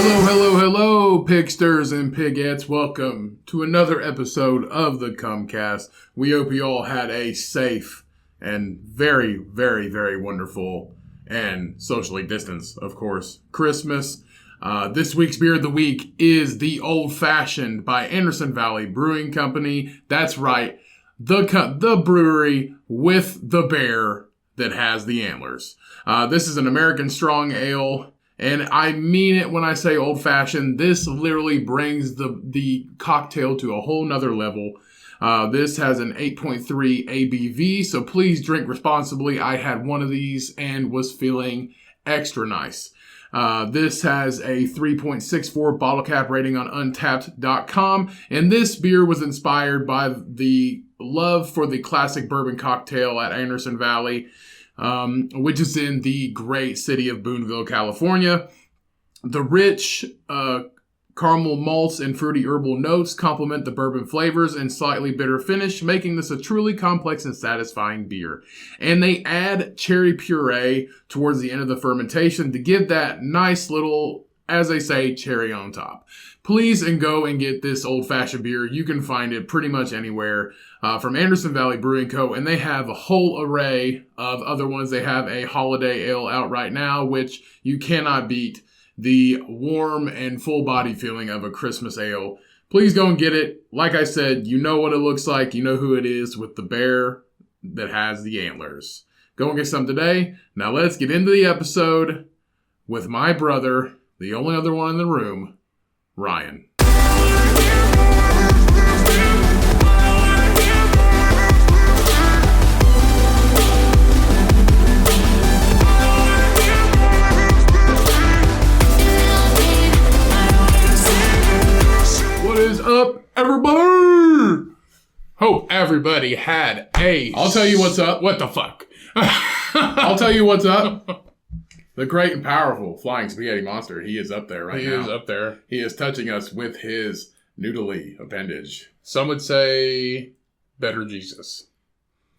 Hello, pigsters and pigettes. Welcome to another episode of the Cumcast. We hope you all had a safe and very, very, very wonderful and socially distanced, of course, Christmas. This week's beer of the week is the Old Fashioned by Anderson Valley Brewing Company. That's right, the brewery with the bear that has the antlers. This is an American strong ale. And I mean it when I say old-fashioned. This literally brings the cocktail to a whole nother level. This has an 8.3 ABV, so please drink responsibly. I had one of these and was feeling extra nice. This has a 3.64 bottle cap rating on Untappd.com, and this beer was inspired by the love for the classic bourbon cocktail at Anderson Valley, which is in the great city of Boonville, California. The rich caramel malts and fruity herbal notes complement the bourbon flavors and slightly bitter finish, making this a truly complex and satisfying beer. And they add cherry puree towards the end of the fermentation to give that nice little, as they say, cherry on top. Please go and get this old-fashioned beer. You can find it pretty much anywhere from Anderson Valley Brewing Co. And they have a whole array of other ones. They have a holiday ale out right now, which you cannot beat the warm and full body feeling of a Christmas ale. Please go and get it. Like I said, you know what it looks like. You know who it is with the bear that has the antlers. Go and get some today. Now let's get into the episode with my brother, the only other one in the room, Ryan. What is up, everybody? Hope everybody had a... I'll tell you what's up. What the fuck? I'll tell you what's up. The great and powerful Flying Spaghetti Monster. He is up there right now. He is up there. He is touching us with his noodly appendage. Some would say better Jesus.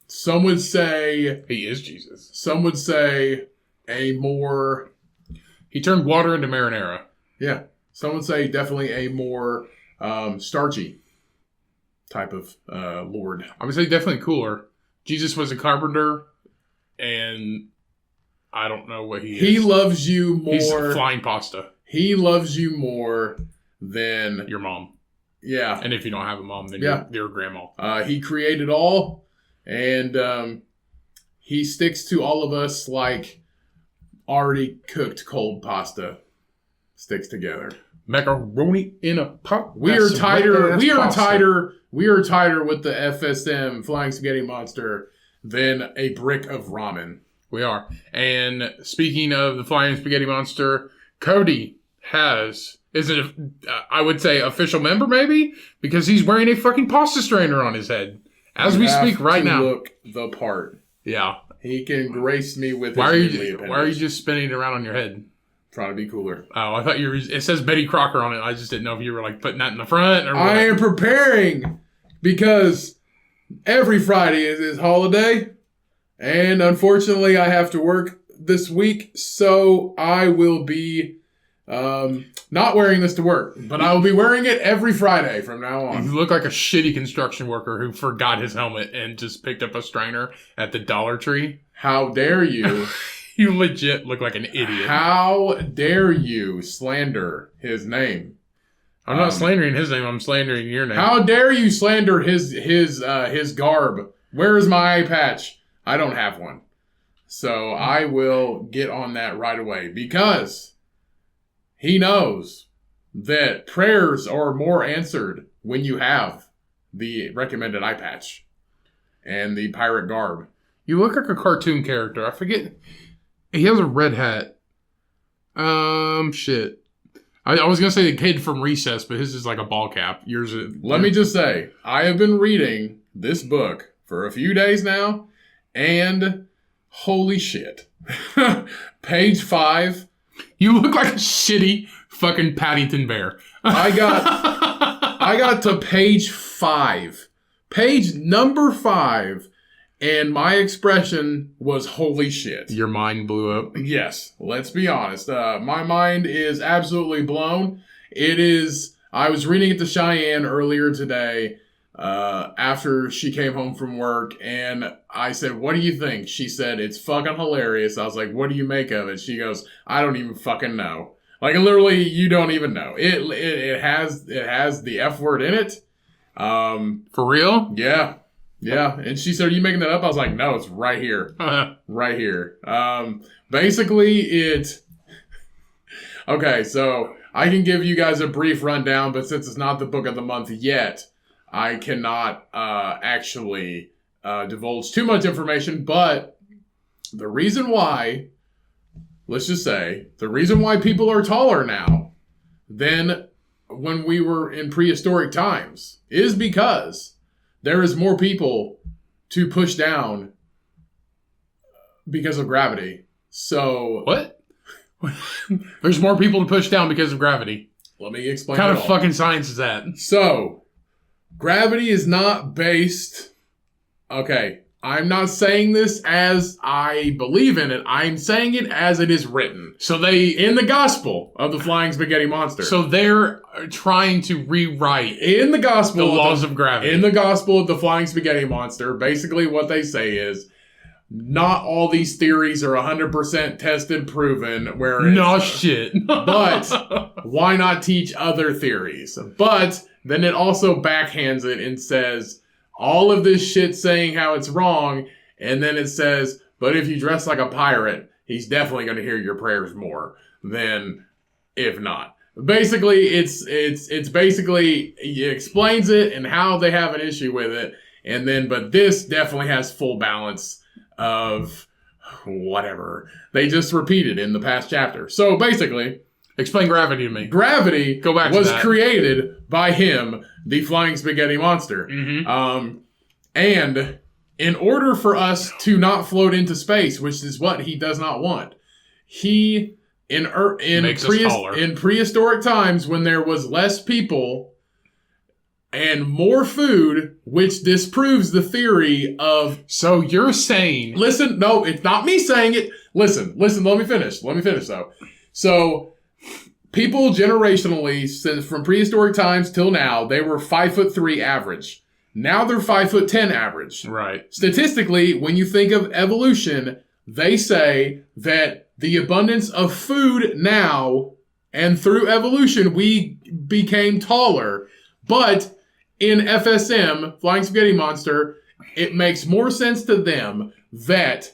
Some would say... He is Jesus. Some would say a more... He turned water into marinara. Yeah. Some would say definitely a more starchy type of Lord. I would say definitely cooler. Jesus was a carpenter, and... I don't know what he is. He loves you more. He's flying pasta. He loves you more than... Your mom. Yeah. And if you don't have a mom, then your grandma. He created all, and he sticks to all of us like already cooked cold pasta sticks together. Macaroni in a pot. We are tighter with the FSM Flying Spaghetti Monster than a brick of ramen. We are. And speaking of the Flying Spaghetti Monster, Cody I would say official member maybe? Because he's wearing a fucking pasta strainer on his head. As we speak right now. Look the part. Yeah. He can grace me with why are you just spinning it around on your head? Trying to be cooler. Oh, I thought it says Betty Crocker on it. I just didn't know if you were like putting that in the front or what. I am preparing because every Friday is his holiday. And unfortunately, I have to work this week, so I will be not wearing this to work. But I will be wearing it every Friday from now on. You look like a shitty construction worker who forgot his helmet and just picked up a strainer at the Dollar Tree. How dare you? You legit look like an idiot. How dare you slander his name? I'm not slandering his name. I'm slandering your name. How dare you slander his garb? Where is my eye patch? I don't have one. So I will get on that right away because he knows that prayers are more answered when you have the recommended eye patch and the pirate garb. You look like a cartoon character. I forget. He has a red hat. Shit. I was going to say the kid from Recess, but his is like a ball cap. Yours is... Let me just say, I have been reading this book for a few days now. And holy shit. Page 5. You look like a shitty fucking Paddington Bear. I got to page 5. Page number 5. And my expression was, holy shit. Your mind blew up. Yes, let's be honest. My mind is absolutely blown. I was reading it to Cheyenne earlier today after she came home from work, and I said, what do you think? She said, it's fucking hilarious. I was like, what do you make of it? She goes, I don't even fucking know. Like, literally, you don't even know. It has the F word in it. For real? Yeah. Yeah, and she said, are you making that up? I was like, no, it's right here. Right here. Basically, okay, so I can give you guys a brief rundown, but since it's not the book of the month yet, I cannot actually divulge too much information, but the reason why, let's just say, the reason why people are taller now than when we were in prehistoric times is because there is more people to push down because of gravity. So... What? There's more people to push down because of gravity. Let me explain What kind of fucking science is that? So, gravity is not based... Okay, I'm not saying this as I believe in it. I'm saying it as it is written. So in the Gospel of the Flying Spaghetti Monster. So they're trying to rewrite in the Gospel the laws of gravity. In the Gospel of the Flying Spaghetti Monster, basically what they say is, not all these theories are 100% tested, proven. Shit. But why not teach other theories? But then it also backhands it and says, all of this shit saying how it's wrong, and then it says, but if you dress like a pirate, he's definitely going to hear your prayers more than if not. Basically, it's basically, it explains it and how they have an issue with it, and then, but this definitely has full balance of whatever. They just repeated in the past chapter. So basically... Explain gravity to me. Gravity Go back was created by him, the Flying Spaghetti Monster. Mm-hmm. And in order for us to not float into space, which is what he does not want, he, in prehistoric times when there was less people and more food, which disproves the theory of... So you're saying... Listen, no, it's not me saying it. Listen, let me finish though. So... People generationally, since from prehistoric times till now, they were 5'3" average. Now they're 5'10" average. Right. Statistically, when you think of evolution, they say that the abundance of food now, and through evolution, we became taller. But in FSM, Flying Spaghetti Monster, it makes more sense to them that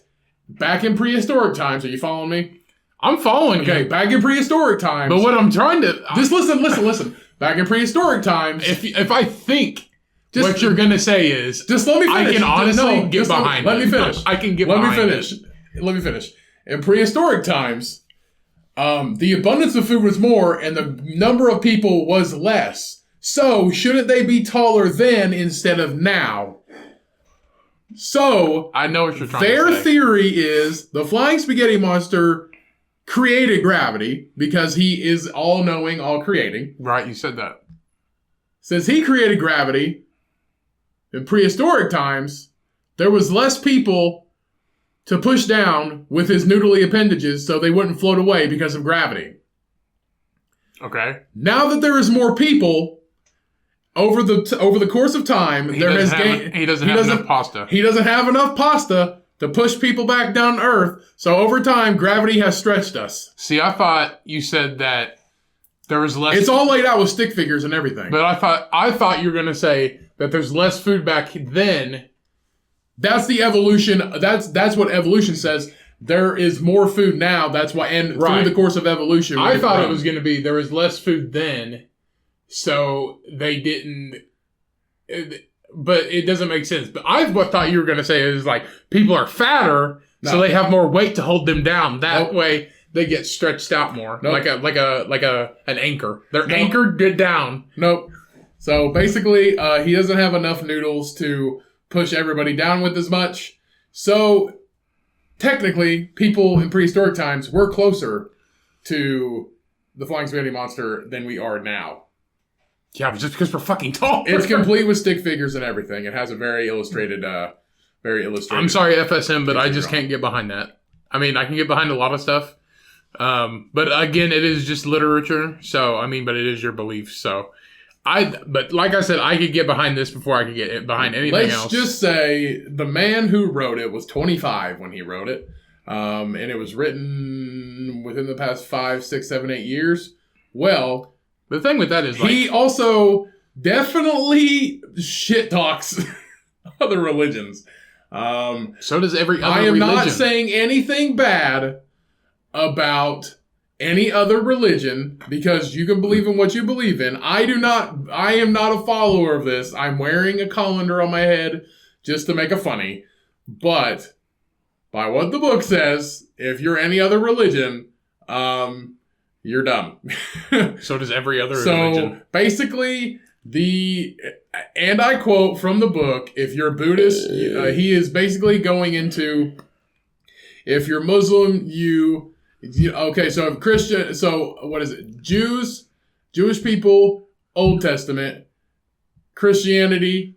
back in prehistoric times, are you following me? I'm following you. Okay, back in prehistoric times. But what I'm trying to... Just listen. Back in prehistoric times... If I think what you're going to say is... Just let me finish. I can honestly get behind it. Let me finish. I can get behind it. Let me finish. In prehistoric times, the abundance of food was more and the number of people was less. So, shouldn't they be taller then instead of now? So... I know what you're trying to say. Their theory is the Flying Spaghetti Monster... created gravity because he is all-knowing, all-creating. Right, you said that. Since he created gravity, in prehistoric times, there was less people to push down with his noodly appendages so they wouldn't float away because of gravity. Okay. Now that there is more people, over the course of time, he doesn't have enough pasta. He doesn't have enough pasta to push people back down to Earth, so over time, gravity has stretched us. See, I thought you said that there was less... It's all laid out with stick figures and everything. But I thought you were going to say that there's less food back then. That's the evolution. That's what evolution says. There is more food now. That's why, and through the course of evolution... I thought it was going to be there was less food then, so they didn't... But it doesn't make sense. But I thought you were going to say is like people are fatter, so they have more weight to hold them down. That way they get stretched out more, like an anchor. They're anchored down. Nope. So basically, he doesn't have enough noodles to push everybody down with as much. So technically, people in prehistoric times were closer to the Flying Spaghetti Monster than we are now. Yeah, but just because we're fucking tall. It's complete with stick figures and everything. It has a very illustrated Very illustrated. I'm sorry, FSM, but I just can't get behind that. I mean, I can get behind a lot of stuff. But again, it is just literature. So, I mean, but it is your belief. So, but like I said, I could get behind this before I could get behind anything else. Let's just say the man who wrote it was 25 when he wrote it. And it was written within the past 5, 6, 7, 8 years. Well, the thing with that is he also definitely shit talks other religions. So does every other religion. I am religion. not saying anything bad about any other religion because you can believe in what you believe in. I am not a follower of this. I'm wearing a colander on my head just to make it funny. But by what the book says, if you're any other religion, you're dumb. So does every other religion. So basically, and I quote from the book, if you're a Buddhist, he is basically going into, if you're Muslim, okay, so if Christian, so what is it? Jewish people, Old Testament, Christianity,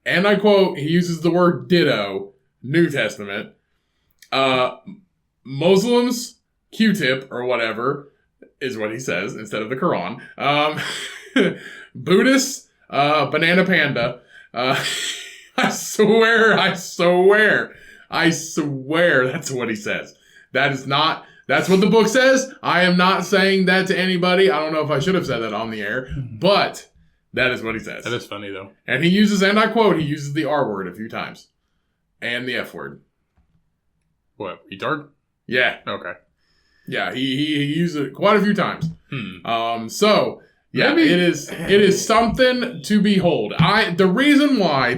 and I quote, he uses the word ditto, New Testament, Muslims, Q-tip or whatever, is what he says instead of the Quran. Buddhists, banana panda. I swear, that's what he says. That's what the book says. I am not saying that to anybody. I don't know if I should have said that on the air, but that is what he says. That is funny, though. And he uses, and I quote, he uses the R word a few times. And the F word. What, retard? Yeah. Okay. Yeah, he used it quite a few times. So, yeah, it is something to behold. The reason why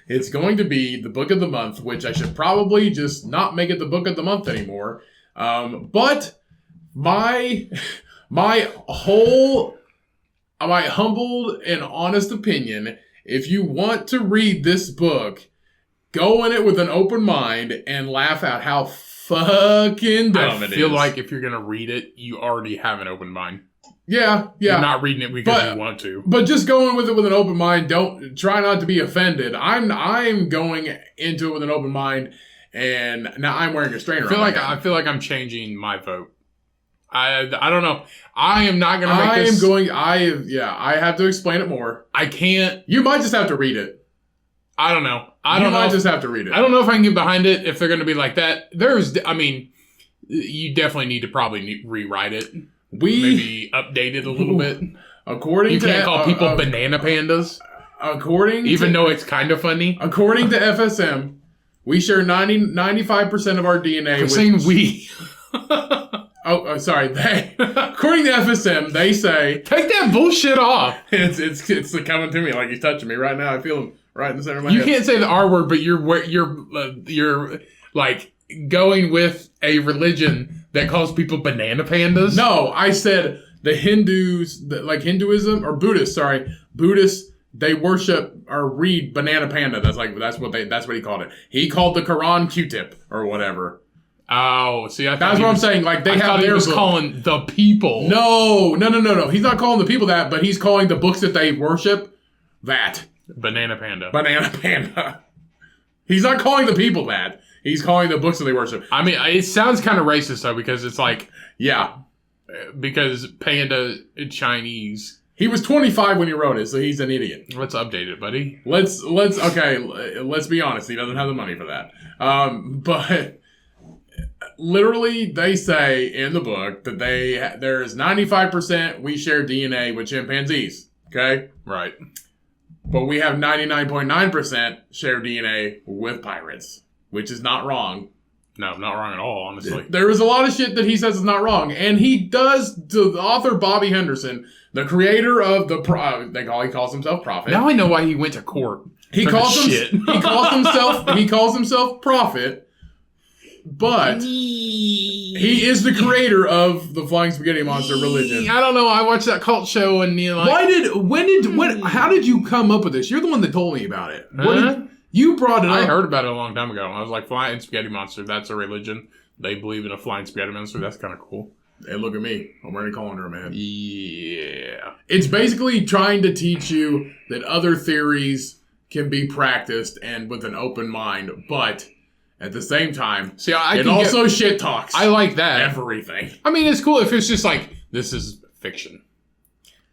it's going to be the book of the month, which I should probably just not make it the book of the month anymore. But my humbled and honest opinion, if you want to read this book, go in it with an open mind and laugh at how fucking dumb it is. I feel like if you're going to read it, you already have an open mind. Yeah. You're not reading it because you want to. But just going with it with an open mind, don't try not to be offended. I'm going into it with an open mind, and now I'm wearing a strainer. I feel like I'm changing my vote. I don't know. I am not going to make this. I have to explain it more. I can't. You might just have to read it. I don't know. You might just have to read it. I don't know if I can get behind it if they're going to be like that. You definitely need to probably rewrite it. Maybe update it a little bit. You can't call people banana pandas. Even though it's kind of funny. According to FSM, we share 95% of our DNA. I'm saying we. Sorry. According to FSM, they say take that bullshit off. It's coming to me like he's touching me right now. I feel him right in the center of my head. You can't say the R word, but you're like going with a religion that calls people banana pandas. No, I said the Hindus, like Hinduism or Buddhists. Sorry, Buddhists. They worship or read banana panda. That's what he called it. He called the Quran Q-tip or whatever. Oh, see, that's what I'm saying. Like they have their book. Calling the people. No. He's not calling the people that, but he's calling the books that they worship that. Banana panda. Banana panda. He's not calling the people that. He's calling the books that they worship. I mean, it sounds kind of racist though, because it's like, yeah, because panda Chinese. He was 25 when he wrote it, so he's an idiot. Let's update it, buddy. Let's be honest. He doesn't have the money for that. But literally, they say in the book that there is 95% we share DNA with chimpanzees. Okay, right. But we have 99.9% share DNA with pirates, which is not wrong. No, not wrong at all, honestly. There is a lot of shit that he says is not wrong. And he does, the author Bobby Henderson, the creator of he calls himself Prophet. Now I know why he went to court. He calls himself Prophet, but he is the creator of the Flying Spaghetti Monster religion. I don't know. I watched that cult show and how did you come up with this? You're the one that told me about it. You brought it up. I heard about it a long time ago. I was like, Flying Spaghetti Monster, that's a religion. They believe in a flying spaghetti monster. That's kind of cool. Hey, look at me. I'm wearing a colander, man. Yeah. It's basically trying to teach you that other theories can be practiced and with an open mind, but at the same time, shit talks. I like that. Everything. I mean, it's cool if it's just like, this is fiction.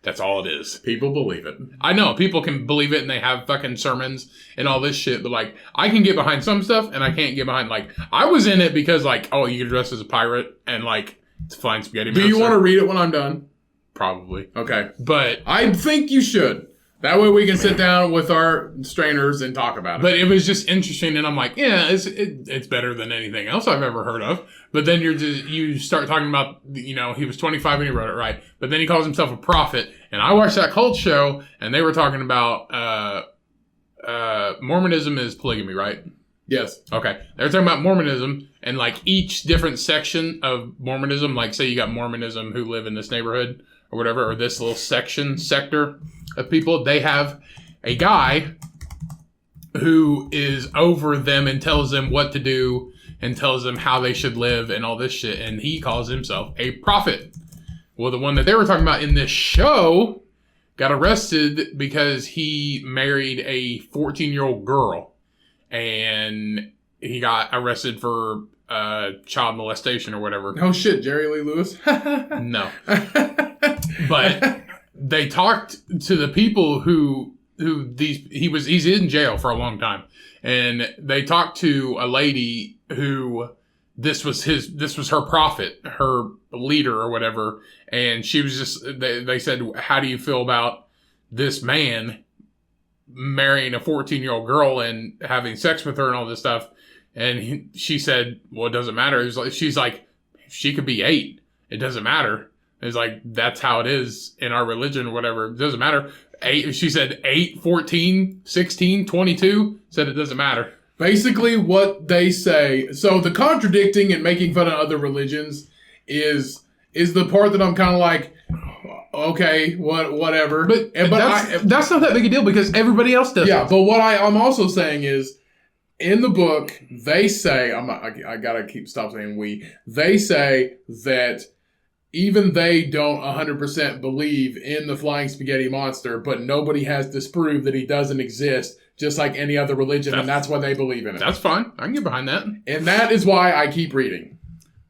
That's all it is. People believe it. I know. People can believe it and they have fucking sermons and all this shit. But, like, I can get behind some stuff and I can't get behind, like, I was in it because, like, oh, you can dress as a pirate and, like, it's flying spaghetti monster. Do you want to read it when I'm done? Probably. Okay. But I think you should. That way we can sit down with our strainers and talk about it. But it was just interesting, and I'm like, yeah, it's better than anything else I've ever heard of. But then you start talking about, you know, he was 25 when he wrote it, right? But then he calls himself a prophet, and I watched that cult show, and they were talking about Mormonism is polygamy, right? Yes. Okay. They were talking about Mormonism, and like each different section of Mormonism, like say you got Mormonism who live in this neighborhood or whatever, or this little sector of people, they have a guy who is over them and tells them what to do and tells them how they should live and all this shit, and he calls himself a prophet. Well, the one that they were talking about in this show got arrested because he married a 14-year-old girl, and he got arrested for child molestation or whatever. Oh shit, Jerry Lee Lewis? No. But they talked to the people he's in jail for a long time, and they talked to a lady who this was her prophet, her leader or whatever, and she was just, they said, how do you feel about this man marrying a 14-year-old girl and having sex with her and all this stuff? And she said, well, it doesn't matter. She's like, she could be 8. It doesn't matter. It's like, that's how it is in our religion or whatever. It doesn't matter. 8, she said 8, 14, 16, 22, said it doesn't matter. Basically what they say, so the contradicting and making fun of other religions is the part that I'm kind of like, okay, whatever. But that's not that big a deal because everybody else does. Yeah, but what I'm also saying is, in the book, they say, I gotta stop saying we, they say that even they don't 100% believe in the flying spaghetti monster, but nobody has disproved that he doesn't exist, just like any other religion, and that's why they believe in it. That's fine. I can get behind that. And that is why I keep reading.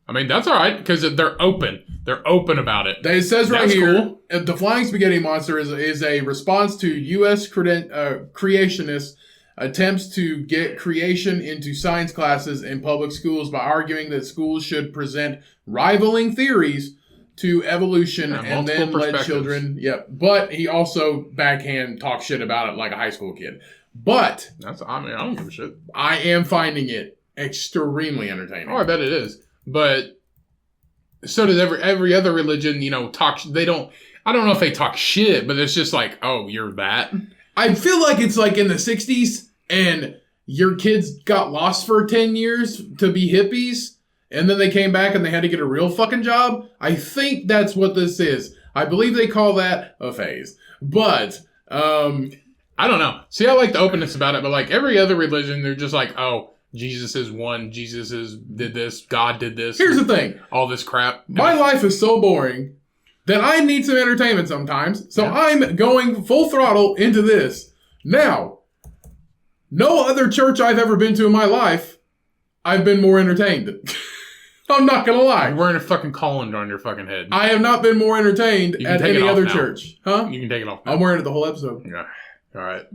I mean, that's all right, because they're open. They're open about it. It says right here, cool. The flying spaghetti monster is a response to U.S. creationists' attempts to get creation into science classes in public schools by arguing that schools should present rivaling theories to evolution and then let children. Yep. But he also backhand talks shit about it like a high school kid. But I don't give a shit. I am finding it extremely entertaining. Oh, I bet it is. But so does every other religion, you know, talk. They don't. I don't know if they talk shit, but it's just like, oh, you're that. I feel like it's like in the 60s and your kids got lost for 10 years to be hippies. And then they came back and they had to get a real fucking job. I think that's what this is. I believe they call that a phase. But, I don't know. See, I like the openness about it, but like every other religion, they're just like, oh, Jesus is one. Did this. God did this. Here's the thing. All this crap. My life is so boring that I need some entertainment sometimes. So I'm going full throttle into this. Now, no other church I've ever been to in my life, I've been more entertained. I'm not going to lie. You're wearing a fucking colander on your fucking head. I have not been more entertained at any other church. Huh? You can take it off now. I'm wearing it the whole episode. Yeah. All right.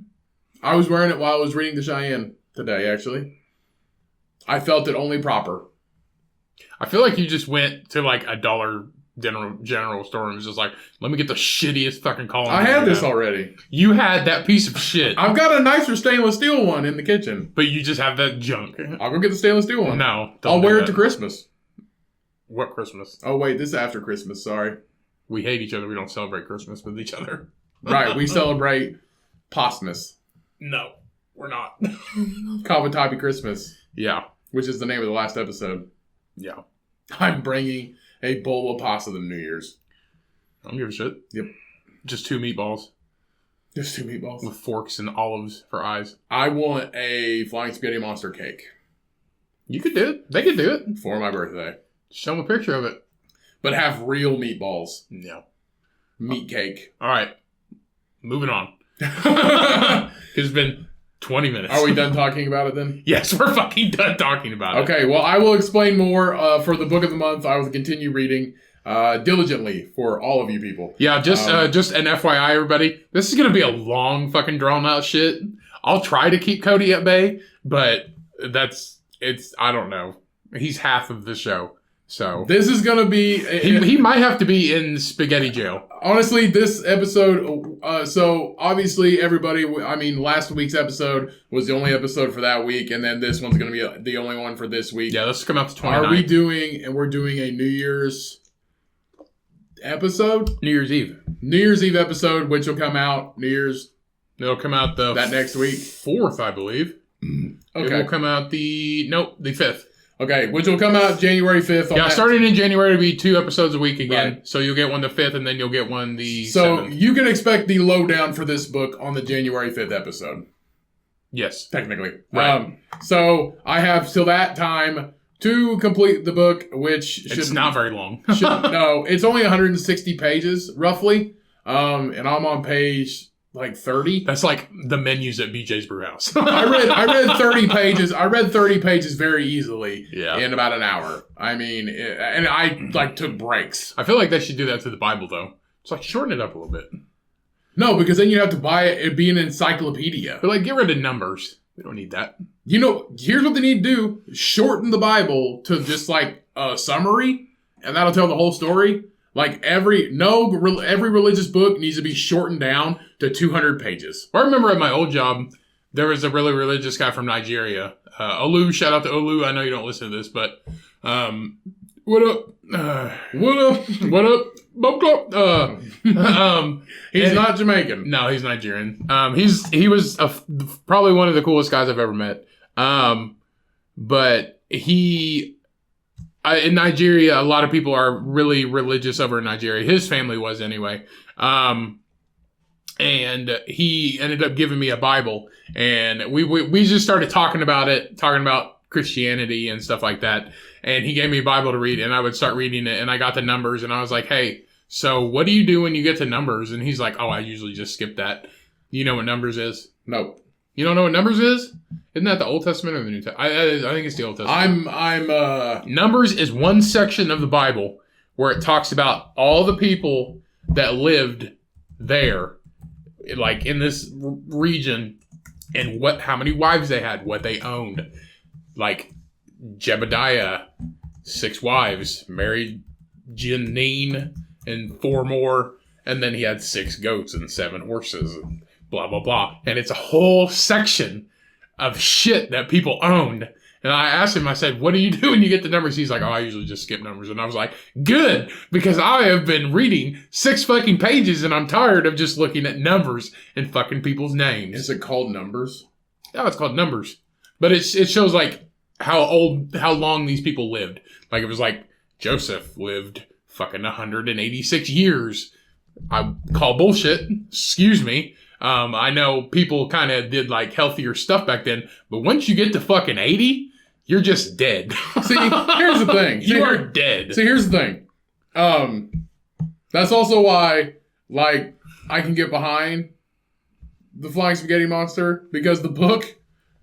I was wearing it while I was reading the Cheyenne today, actually. I felt it only proper. I feel like you just went to like a dollar general store and was just like, let me get the shittiest fucking colander. I had this already. You had that piece of shit. I've got a nicer stainless steel one in the kitchen. But you just have that junk. I'll go get the stainless steel one. No. I'll wear it to Christmas. What Christmas? Oh, wait. This is after Christmas. Sorry. We hate each other. We don't celebrate Christmas with each other. Right. We celebrate Postmas. No, we're not. Cavatappi Christmas. Yeah. Which is the name of the last episode. Yeah. I'm bringing a bowl of pasta to New Year's. I don't give a shit. Yep. Just 2 meatballs. Just 2 meatballs. With forks and olives for eyes. I want a flying spaghetti monster cake. You could do it. They could do it. For my birthday. Show them a picture of it. But have real meatballs. No. Meat cake. All right. Moving on. It's been 20 minutes. Are we done talking about it then? Yes, we're fucking done talking about it. Okay, well, I will explain more for the book of the month. I will continue reading diligently for all of you people. Yeah, just an FYI, everybody. This is going to be a long fucking drawn out shit. I'll try to keep Cody at bay, but I don't know. He's half of the show. So this is going to be... He might have to be in spaghetti jail. Honestly, this episode... so, obviously, everybody... I mean, last week's episode was the only episode for that week, and then this one's going to be the only one for this week. Yeah, let's come out to 29. We're doing a New Year's episode? New Year's Eve. New Year's Eve episode, which will come out It'll come out that next week? 4th, I believe. Okay. It will come out the 5th. Okay, which will come out January 5th. Starting in January, it'll be 2 episodes a week again. Right. So you'll get one the 5th, and then you'll get one the 7th. So you can expect the lowdown for this book on the January 5th episode. Yes. Technically. Right. So I have till that time to complete the book, which it's not very long. No, it's only 160 pages, roughly. And I'm on page... 30. That's like the menus at BJ's Brewhouse. I read 30 pages. I read 30 pages very easily in about an hour. I mean, and I took breaks. I feel like they should do that to the Bible though. It's shorten it up a little bit. No, because then you have to buy it. It'd be an encyclopedia. But get rid of numbers. We don't need that. Here's what they need to do: shorten the Bible to just a summary, and that'll tell the whole story. Every religious book needs to be shortened down to 200 pages. I remember at my old job, there was a really religious guy from Nigeria. Olu, shout out to Olu. I know you don't listen to this, but what up? What up? Bump club. He's not Jamaican. No, he's Nigerian. He was probably one of the coolest guys I've ever met. But in Nigeria, a lot of people are really religious over in Nigeria. His family was anyway. And he ended up giving me a Bible. And we just started talking about Christianity and stuff like that. And he gave me a Bible to read, and I would start reading it. And I got the numbers, and I was like, hey, so what do you do when you get to numbers? And he's like, oh, I usually just skip that. You know what numbers is? Nope. You don't know what numbers is? Isn't that the Old Testament or the New Testament? I think it's the Old Testament. Numbers is one section of the Bible where it talks about all the people that lived there, in this region, and how many wives they had, what they owned. Jebediah, 6 wives, married Janine and 4 more, and then he had 6 goats and 7 horses and blah, blah, blah. And it's a whole section of shit that people owned. And I asked him, I said, what do you do when you get the numbers? He's like, oh, I usually just skip numbers. And I was like, good, because I have been reading 6 fucking pages and I'm tired of just looking at numbers and fucking people's names. Is it called Numbers? No, it's called Numbers. But it shows how long these people lived. It was Joseph lived fucking 186 years. I call bullshit. Excuse me. I know people kind of did healthier stuff back then, but once you get to fucking 80, you're just dead. See, here's the thing. You are dead. See, here's the thing. That's also why, I can get behind the Flying Spaghetti Monster, because the book,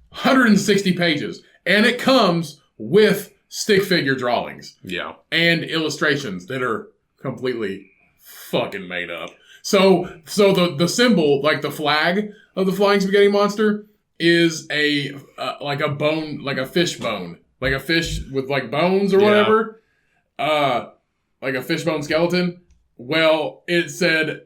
160 pages, and it comes with stick figure drawings. Yeah. And illustrations that are completely fucking made up. So the symbol, the flag of the Flying Spaghetti Monster, is a bone, a fish bone, a fish with bones or whatever, a fish bone skeleton. Well, it said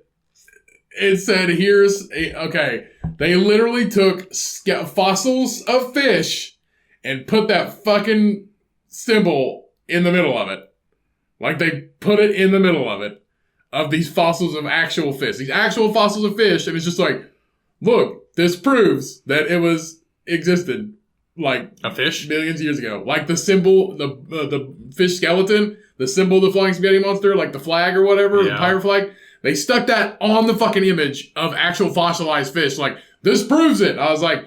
okay. They literally took fossils of fish and put that fucking symbol in the middle of it. They put it in the middle of it. Of these fossils of actual fish. These actual fossils of fish, and it's just look, this proves that it existed, a fish? Millions of years ago. The symbol, the fish skeleton, the symbol of the Flying Spaghetti Monster, the flag or whatever, the pirate flag, they stuck that on the fucking image of actual fossilized fish. This proves it. I was like,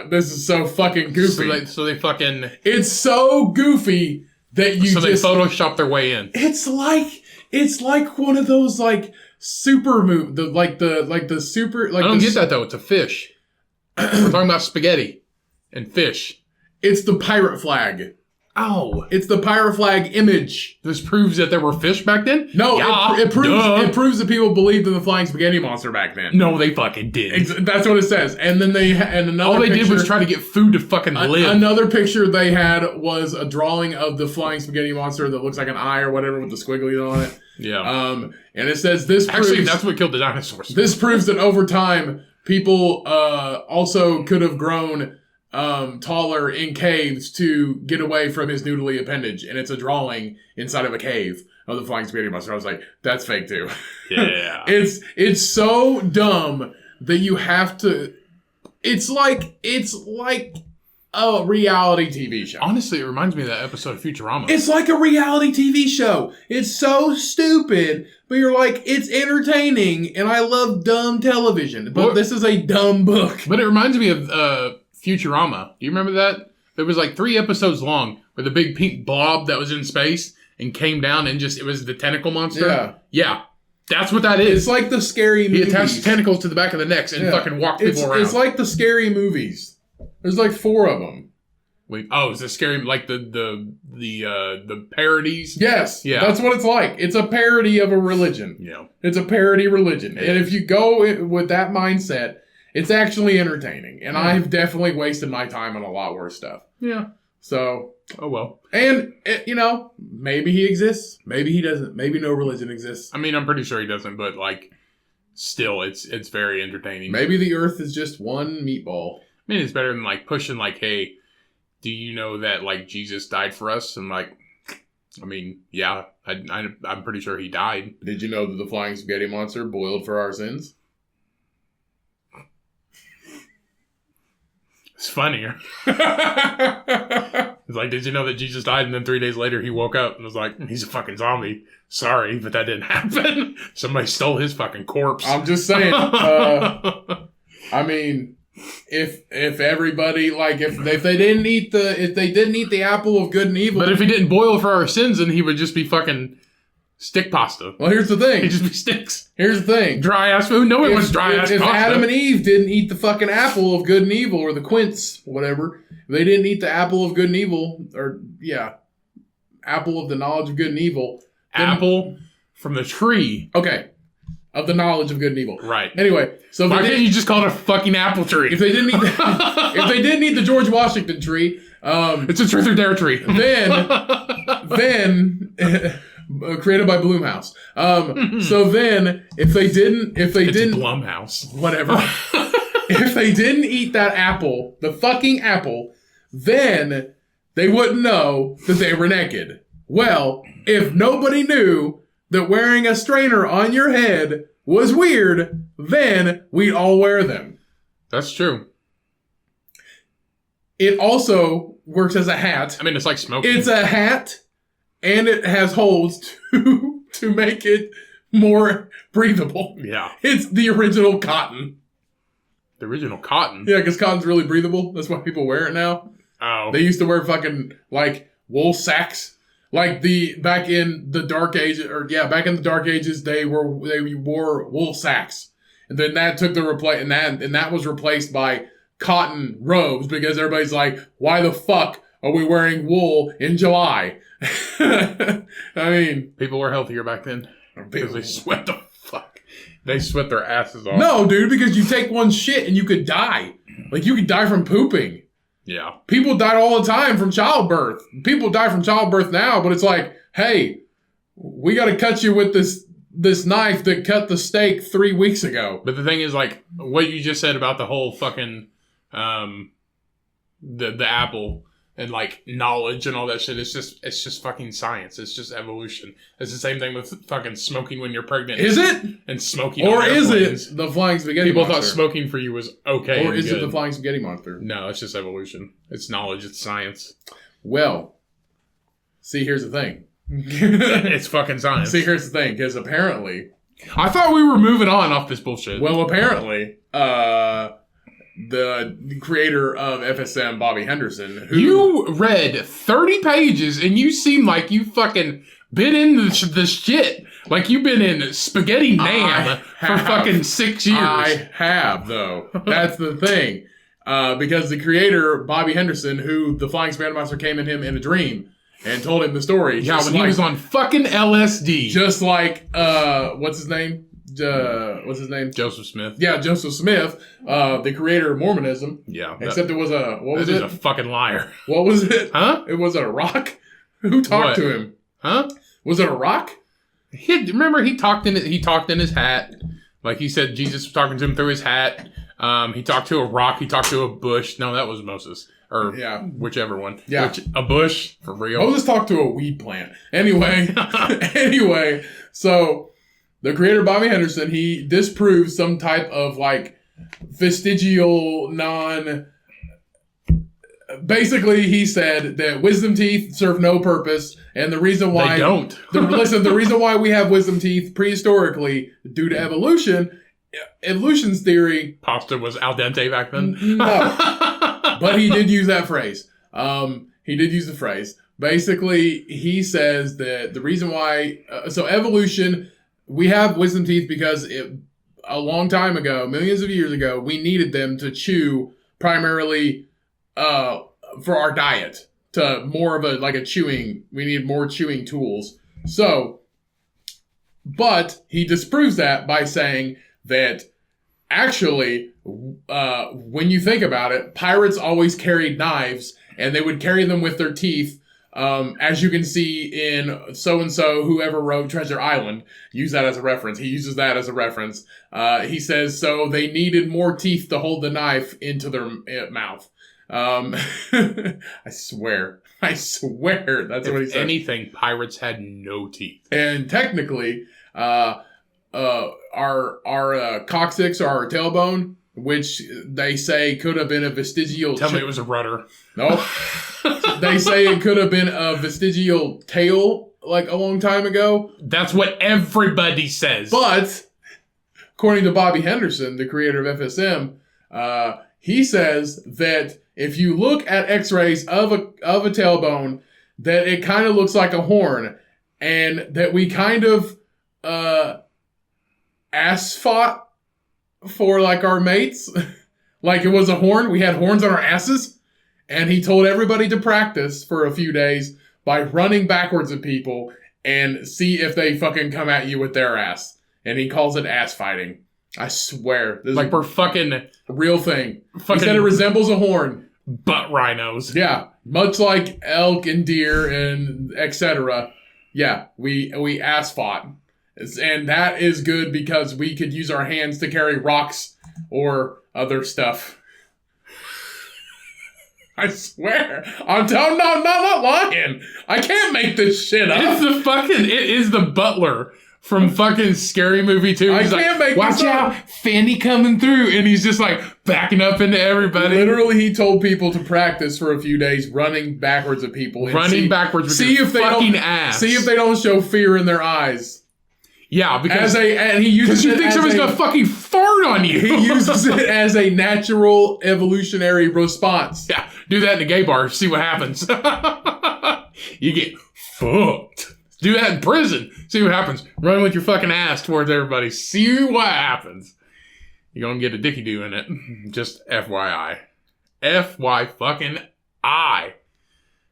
this is so fucking goofy. So they fucking... It's so goofy that you they Photoshop their way in. It's one of those super move the super I don't get that though. It's a fish. We're talking about spaghetti and fish. It's the pirate flag. Oh. It's the pirate flag image. This proves that there were fish back then? No, yeah, it proves that people believed in the flying spaghetti monster back then. No, they fucking didn't. That's what it says. And then all they did was try to get food to fucking live. Another picture they had was a drawing of the flying spaghetti monster that looks like an eye or whatever with the squiggly on it. Yeah. And it says this Actually, that's what killed the dinosaurs. This proves that over time, people also could have grown taller in caves to get away from his noodly appendage. And it's a drawing inside of a cave of the flying spaghetti monster. I was like, that's fake too. Yeah. It's so dumb that you have to... It's like a reality TV show. Honestly, it reminds me of that episode of Futurama. It's like a reality TV show. It's so stupid, but you're like, it's entertaining, and I love dumb television. But this is a dumb book. But it reminds me of Futurama. Do you remember that? It was like 3 episodes long, where the big pink blob that was in space and came down and it was the tentacle monster. Yeah. Yeah. That's what that is. It's like the scary movies. He attached tentacles to the back of the necks and fucking walked people around. It's like the scary movies. There's like 4 of them. Wait, is it scary? Like the parodies? Yes. Yeah. That's what it's like. It's a parody of a religion. Yeah. It's a parody religion. And if you go with that mindset, it's actually entertaining. And I've definitely wasted my time on a lot worse stuff. Yeah. So. Oh, well. And, maybe he exists. Maybe he doesn't. Maybe no religion exists. I mean, I'm pretty sure he doesn't, but, still, it's very entertaining. Maybe the earth is just one meatball. I mean, it's better than, pushing, hey, do you know that, Jesus died for us? And, yeah, I'm pretty sure he died. Did you know that the flying spaghetti monster boiled for our sins? It's funnier. It's like, did you know that Jesus died? And then 3 days later, he woke up and was like, he's a fucking zombie. Sorry, but that didn't happen. Somebody stole his fucking corpse. I'm just saying. I mean... If everybody if they didn't eat the apple of good and evil, but if he didn't boil for our sins, then he would just be fucking stick pasta. Well, here's the thing. He'd just be sticks. Here's the thing. Dry ass food. No, it was dry ass pasta. If Adam and Eve didn't eat the fucking apple of good and evil, or the quince, whatever, if they didn't eat the apple of good and evil, apple of the knowledge of good and evil, apple from the tree. Okay. Of the knowledge of good and evil. Right. Anyway, so why can't you just call it a fucking apple tree? If they didn't eat the George Washington tree, it's a truth or dare tree. Then created by Blumhouse. So then if they didn't Blumhouse. Whatever. If they didn't eat that apple, the fucking apple, then they wouldn't know that they were naked. Well, if nobody knew that wearing a strainer on your head was weird, then we'd all wear them. That's true. It also works as a hat. I mean, it's like smoking. It's a hat, and it has holes to make it more breathable. Yeah. It's the original cotton. The original cotton? Yeah, because cotton's really breathable. That's why people wear it now. Oh. They used to wear fucking, wool sacks. Back in the dark ages, they wore wool sacks, and then that took and that was replaced by cotton robes because everybody's like, why the fuck are we wearing wool in July? I mean, people were healthier back then because they sweat the fuck. They sweat their asses off. No, dude, because you take one shit and you could die. You could die from pooping. Yeah. People died all the time from childbirth. People die from childbirth now, but it's like, hey, we got to cut you with this knife that cut the steak 3 weeks ago. But the thing is, what you just said about the whole fucking, the apple and knowledge and all that shit, it's just fucking science. It's just evolution. It's the same thing with fucking smoking when you're pregnant. Is it? And smoking or on is airplanes. it the flying spaghetti People monster? thought smoking for you was okay. Or is good. it the flying spaghetti monster? No, it's just evolution. It's knowledge. It's science. Well, see, here's the thing. It's fucking science. See, here's the thing, because apparently... I thought we were moving on off this bullshit. Well, apparently, the creator of FSM, Bobby Henderson, who... You read 30 pages and you seem like you fucking been in the shit. Like you've been in spaghetti Nam for fucking 6 years. I have, though. That's the thing. because the creator, Bobby Henderson, who the Flying Spaghetti Monster came in him in a dream and told him the story. Yeah, when he was on fucking LSD. Just like, what's his name? Joseph Smith. Yeah, Joseph Smith, the creator of Mormonism. Yeah. Except it was what was it? He's a fucking liar. What was it? Huh? It was a rock? Who talked to him? Huh? Was it a rock? Remember, he talked in his hat. Like he said, Jesus was talking to him through his hat. He talked to a rock. He talked to a bush. No, that was Moses. Or whichever one. Yeah. A bush, for real. Moses talked to a weed plant. Anyway, so the creator, Bobby Henderson, he disproves some type of like vestigial basically, he said that wisdom teeth serve no purpose, and the reason why they don't. the reason why we have wisdom teeth prehistorically due to evolution's theory. Pasta was al dente back then. No, but he did use that phrase. He did use the phrase. Basically, he says that the reason why so evolution, we have wisdom teeth because a long time ago, millions of years ago, we needed them to chew primarily. For our diet, to more of we need more chewing tools. So, but he disproves that by saying that actually, when you think about it, pirates always carried knives, and they would carry them with their teeth. As you can see in so-and-so, whoever wrote Treasure Island, use that as a reference. He uses that as a reference. He says, so they needed more teeth to hold the knife into their mouth. I swear, that's what he said. Anything, pirates had no teeth. And technically, our coccyx or our tailbone, which they say could have been a vestigial... Tell me it was a rudder. No. They say it could have been a vestigial tail, like a long time ago. That's what everybody says. But, according to Bobby Henderson, the creator of FSM, he says that if you look at x-rays of a tailbone, that it kind of looks like a horn, and that we kind of ass fought for like our mates. Like it was a horn. We had horns on our asses. And he told everybody to practice for a few days by running backwards at people and see if they fucking come at you with their ass. And he calls it ass fighting. I swear. This like we're fucking... real thing. Fucking he said it resembles a horn. Butt rhinos. Yeah. Much like elk and deer and etc. Yeah. We ass fought. And that is good because we could use our hands to carry rocks or other stuff. I swear. I'm not lying. I can't make this shit up. It is the butler from fucking Scary Movie 2. He's watch out, Fanny coming through. And he's just like backing up into everybody. Literally, he told people to practice for a few days running backwards at people. Backwards with their fucking ass. See if they don't show fear in their eyes. Yeah, because you think somebody's gonna fucking fart on you. He uses it as a natural evolutionary response. Yeah, do that in a gay bar. See what happens. You get fucked. Do that in prison. See what happens. Run with your fucking ass towards everybody. See what happens. You're gonna get a dicky do in it. Just FYI. FY fucking I.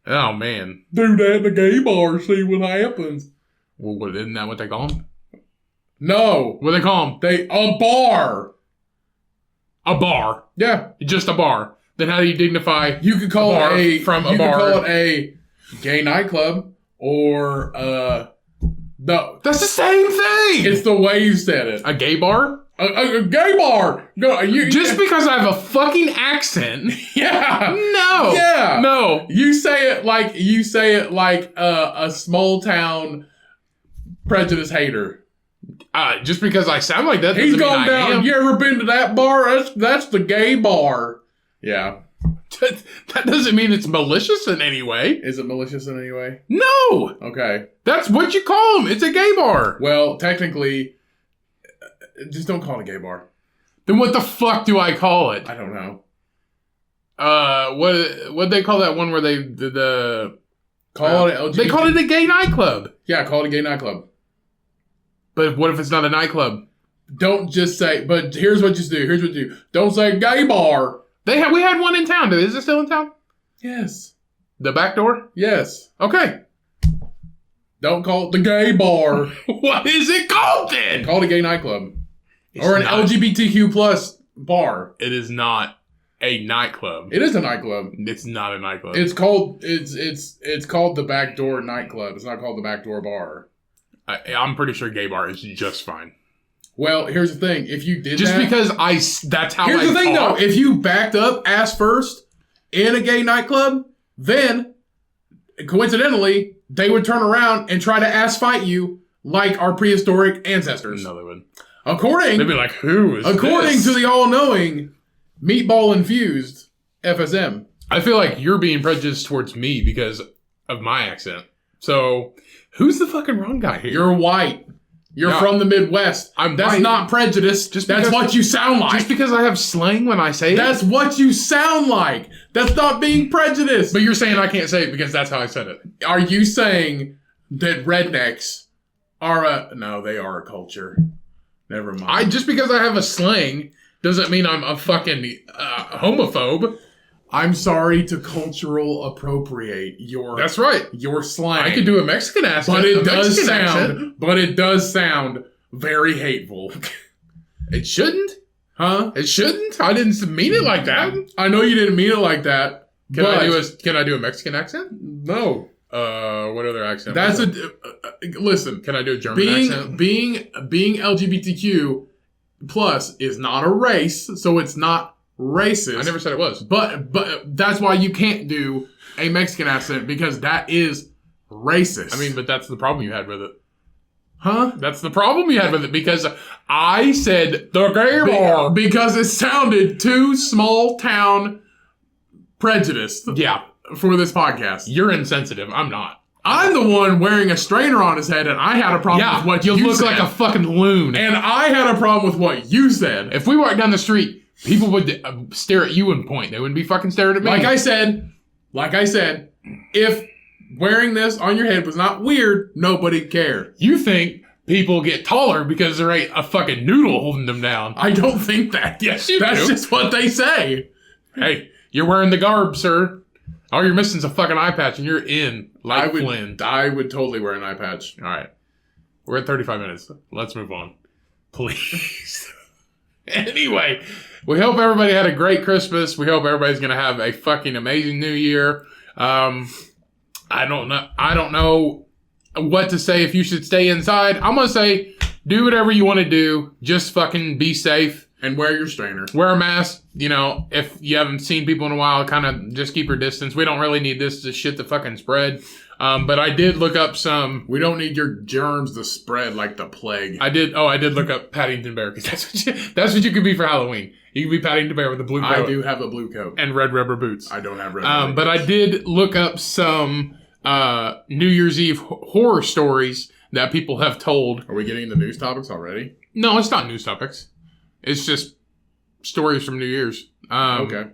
Oh man. Do that in a gay bar. See what happens. Well, isn't that what they call them? No. What do they call them? A bar. A bar. Yeah. Just a bar. Then how do you dignify you could call bar it from a bar? You could call it a gay nightclub or no. That's the same thing. It's the way you said it. A gay bar? A gay bar. No, just because I have a fucking accent. Yeah. No. Yeah. No. You say it like a small town prejudice hater. Just because I sound like that, he's gone mean down. I am. You ever been to that bar? That's the gay bar. Yeah. That doesn't mean it's malicious in any way. Is it malicious in any way? No. Okay. That's what you call them. It's a gay bar. Well, technically, just don't call it a gay bar. Then what the fuck do I call it? I don't know. What they call that one where they call it LGBT. They call it a gay nightclub. Yeah, call it a gay nightclub. But what if it's not a nightclub? Don't just say. But here's what you do. Don't say gay bar. We had one in town. Is it still in town? Yes. The back door? Yes. Okay. Don't call it the gay bar. What is it called then? Call it a gay nightclub. It's or an not. LGBTQ plus bar. It is not a nightclub. It is a nightclub. It's not a nightclub. It's called the Backdoor Nightclub. It's not called the Backdoor Bar. I'm pretty sure gay bar is just fine. Well, here's the thing. If you did just that, because that's how here's I the thing talk. though. If you backed up ass first in a gay nightclub, then coincidentally they would turn around and try to ass fight you like our prehistoric ancestors. No, they wouldn't. They'd be like, who is according this? to the all-knowing meatball infused FSM. I feel like you're being prejudiced towards me because of my accent. So, who's the fucking wrong guy here? You're white. You're from the Midwest. That's white. not prejudice. That's what you sound like. Just because I have slang when I say it? That's what you sound like. That's not being prejudiced. But you're saying I can't say it because that's how I said it. Are you saying that rednecks are no, they are a culture. Never mind. Just because I have a slang doesn't mean I'm a fucking homophobe. I'm sorry to cultural appropriate your. That's right. Your slang. I could do a Mexican accent, but it does sound very hateful. It shouldn't. Huh? It shouldn't. I didn't mean it like that. I know you didn't mean it like that. Can I do a Mexican accent? No. What other accent? That's listen. Can I do a German accent? Being LGBTQ plus is not a race, so it's not racist. I never said it was. But that's why you can't do a Mexican accent because that is racist. I mean, but that's the problem you had with it. Huh? That's the problem you had with it because I said the gay bar. Because it sounded too small town prejudiced. Yeah. For this podcast. You're insensitive. I'm not. I'm the one wearing a strainer on his head, and I had a problem with what you look said. like a fucking loon. And I had a problem with what you said. If we walked down the street, people would stare at you and point. They wouldn't be fucking staring at me. Like I said, if wearing this on your head was not weird, nobody cared. You think people get taller because there ain't a fucking noodle holding them down. I don't think that. Yes, you That's do. just what they say. Hey, you're wearing the garb, sir. All you're missing is a fucking eye patch, and you're in like Flynn. I would totally wear an eye patch. All right. We're at 35 minutes. Let's move on. Please. Anyway, we hope everybody had a great Christmas. We hope everybody's going to have a fucking amazing New Year. I don't know what to say if you should stay inside. I'm going to say do whatever you want to do. Just fucking be safe. And wear your strainer. Wear a mask. You know, if you haven't seen people in a while, kind of just keep your distance. We don't really need this shit to fucking spread. But I did look up some. We don't need your germs to spread like the plague. I did look up Paddington Bear because that's what you could be for Halloween. You could be Paddington Bear with a blue coat. I do have a blue coat and red rubber boots. I don't have red rubber boots. But I did look up some New Year's Eve horror stories that people have told. Are we getting into news topics already? No, it's not news topics. It's just stories from New Year's. Okay.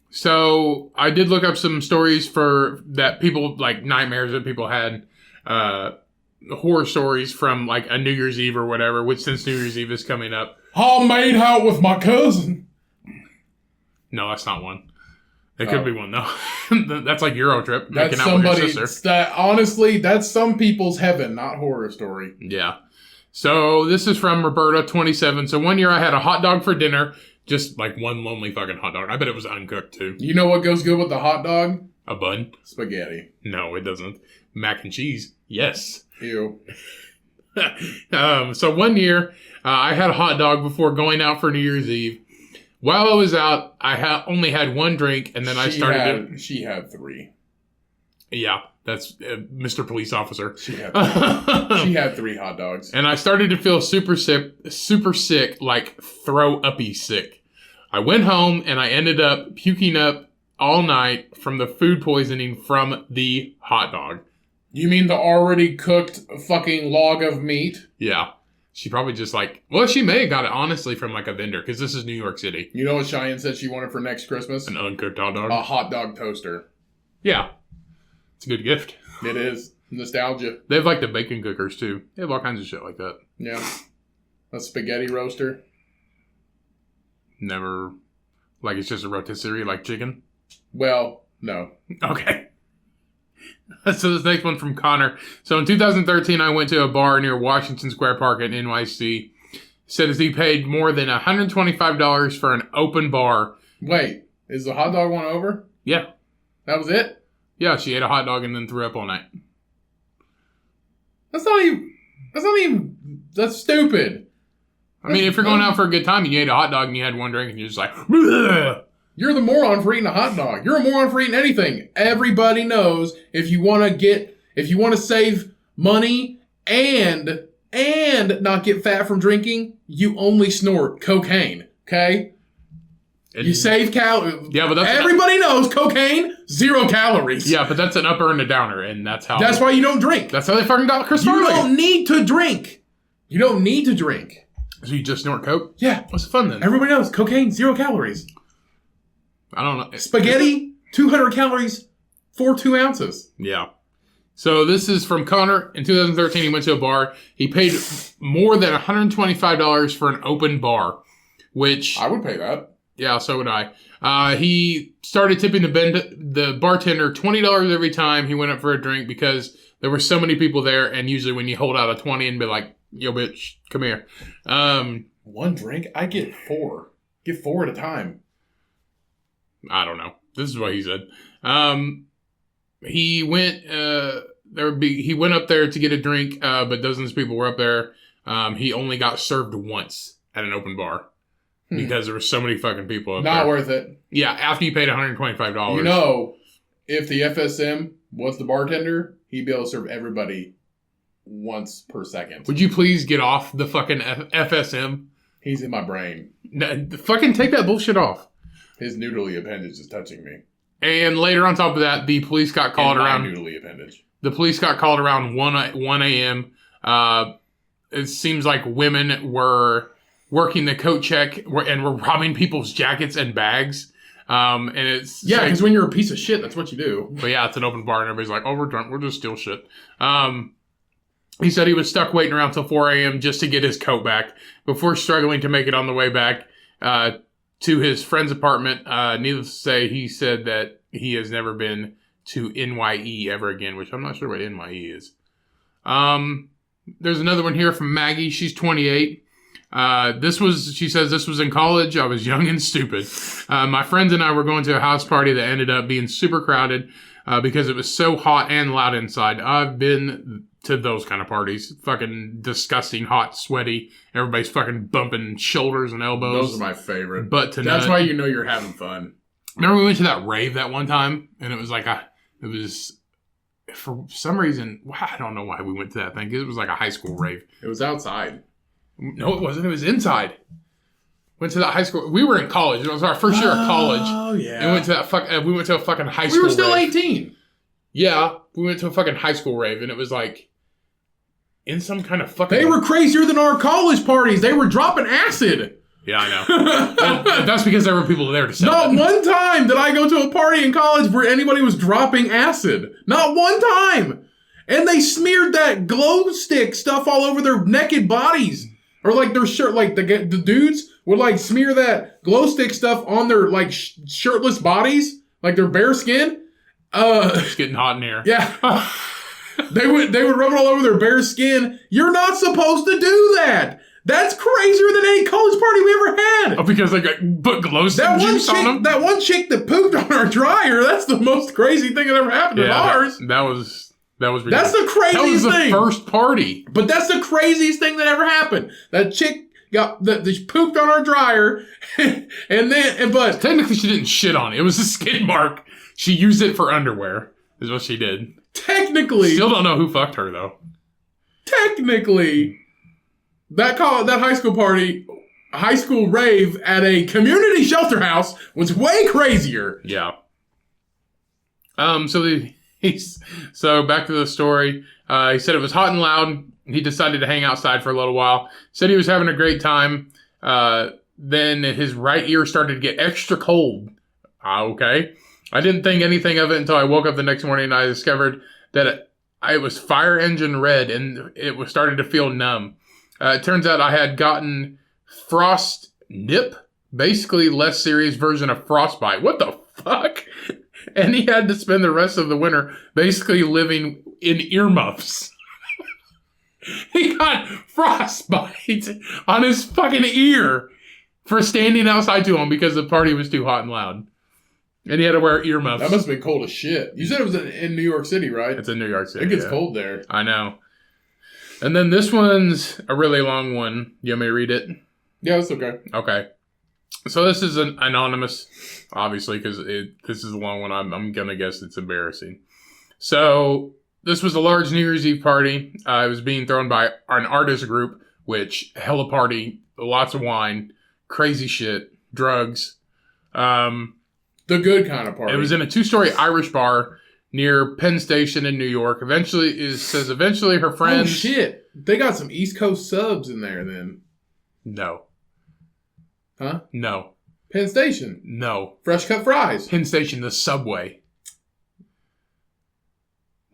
So I did look up some stories for that people, like nightmares that people had, horror stories from like a New Year's Eve or whatever, which since New Year's Eve is coming up. I made out with my cousin. No, that's not one. It could be one though. That's like Euro Trip. That's making out with somebody. your sister. Honestly, that's some people's heaven, not horror story. Yeah. So this is from Roberta, 27. So one year I had a hot dog for dinner. Just like one lonely fucking hot dog. I bet it was uncooked too. You know what goes good with the hot dog? A bun? Spaghetti. No, it doesn't. Mac and cheese? Yes. Ew. So one year I had a hot dog before going out for New Year's Eve. While I was out, I only had one drink, and then She had 3. Yeah, that's Mr. Police Officer. She had 3 hot dogs. And I started to feel super sick, like throw-uppy sick. I went home, and I ended up puking up all night from the food poisoning from the hot dog. You mean the already cooked fucking log of meat? Yeah. She probably just she may have got it honestly from like a vendor because this is New York City. You know what Cheyenne said she wanted for next Christmas? An uncooked hot dog? A hot dog toaster. Yeah. It's a good gift. It is. Nostalgia. They have like the bacon cookers too. They have all kinds of shit like that. Yeah. A spaghetti roaster. Never Like it's just a rotisserie like chicken? Well, no. Okay. So this next one from Connor. So in 2013, I went to a bar near Washington Square Park in NYC. Said he paid more than $125 for an open bar. Wait, is the hot dog one over? Yeah. That was it? Yeah, she ate a hot dog and then threw up all night. That's stupid. I mean, if you're going out for a good time and you ate a hot dog and you had one drink and you're just like, bleh. You're the moron for eating a hot dog. You're a moron for eating anything. Everybody knows if you want to save money and not get fat from drinking, you only snort cocaine. Okay? You save calories. Yeah, but everybody knows cocaine, 0 calories. Yeah, but that's an upper and a downer, and that's why you don't drink. That's how they fucking got Chris Farley. You don't need to drink. You don't need to drink. So you just snort coke? Yeah. What's the fun then? Everybody knows cocaine, 0 calories. I don't know. Spaghetti, 200 calories for 2 ounces. Yeah. So this is from Connor. In 2013, he went to a bar. He paid more than $125 for an open bar, which... I would pay that. Yeah, so would I. He started tipping the bartender $20 every time he went up for a drink because there were so many people there, and usually when you hold out a 20 and be like, yo, bitch, come here. One drink? I get 4. Get 4 at a time. I don't know. This is what he said. He went he went up there to get a drink, but dozens of people were up there. He only got served once at an open bar because there were so many fucking people up there. Not worth it. Yeah, after you paid $125. You know, if the FSM was the bartender, he'd be able to serve everybody once per second. Would you please get off the fucking FSM? He's in my brain. Fucking take that bullshit off. His noodly appendage is touching me. And later on top of that, the police got called around. Noodly appendage. The police got called around 1 a.m. It seems like women were working the coat check and were robbing people's jackets and bags. And it's because when you're a piece of shit, that's what you do. But yeah, it's an open bar and everybody's like, oh, we're drunk. We'll just steal shit. He said he was stuck waiting around till 4 a.m. just to get his coat back before struggling to make it on the way back to his friend's apartment. Needless to say, he said that he has never been to NYE ever again, which I'm not sure what NYE is. There's another one here from Maggie. She's 28. She says this was in college. I was young and stupid. My friends and I were going to a house party that ended up being super crowded because it was so hot and loud inside. I've been to those kind of parties. Fucking disgusting, hot, sweaty. Everybody's fucking bumping shoulders and elbows. Those are my favorite. But that's why you know you're having fun. Remember we went to that rave that one time? And it was like for some reason, I don't know why we went to that thing. It was like a high school rave. It was outside. No, it wasn't. It was inside. Went to that high school. We were in college. It was our first year of college. Oh, yeah. And we went to a fucking high school rave. We were still 18. Yeah. We went to a fucking high school rave, and it was like in some kind of fucking... They were crazier than our college parties. They were dropping acid. Yeah, I know. Well, that's because there were people there to sell Not one time did I go to a party in college where anybody was dropping acid. Not one time. And they smeared that glow stick stuff all over their naked bodies. Or like their shirt, like the dudes would like smear that glow stick stuff on their like shirtless bodies, like their bare skin. It's getting hot in here. Yeah. They would rub it all over their bare skin. You're not supposed to do that. That's crazier than any college party we ever had. Oh, because they got put glow stick juice on them? That one chick that pooped on our dryer, that's the most crazy thing that ever happened at ours. That was ridiculous. That's the craziest thing. That was the first party. But that's the craziest thing that ever happened. That chick pooped on our dryer, but technically she didn't shit on it. It was a skid mark. She used it for underwear, is what she did. Technically. Still don't know who fucked her, though. Technically, that high school party, high school rave at a community shelter house was way crazier. Yeah. So back to the story. He said it was hot and loud. He decided to hang outside for a little while. Said he was having a great time. Then his right ear started to get extra cold. Okay. I didn't think anything of it until I woke up the next morning and I discovered that it was fire engine red and it was starting to feel numb. It turns out I had gotten frost nip basically less serious version of frostbite. What the fuck? And he had to spend the rest of the winter basically living in earmuffs. He got frostbite on his fucking ear for standing outside too long because the party was too hot and loud. And he had to wear earmuffs. That must have been cold as shit. You said it was in New York City, right? It's in New York City. It gets cold there. I know. And then this one's a really long one. You want me to read it? Yeah, that's okay. Okay. So this is an anonymous, obviously, because this is a long one. I'm going to guess it's embarrassing. So this was a large New Year's Eve party. It was being thrown by an artist group, which, hella party, lots of wine, crazy shit, drugs. The good kind of party. It was in a 2-story Irish bar near Penn Station in New York. Eventually her friends... Oh, shit. They got some East Coast subs in there, then. No. Huh? No. Penn Station. No. Fresh cut fries. Penn Station, the Subway.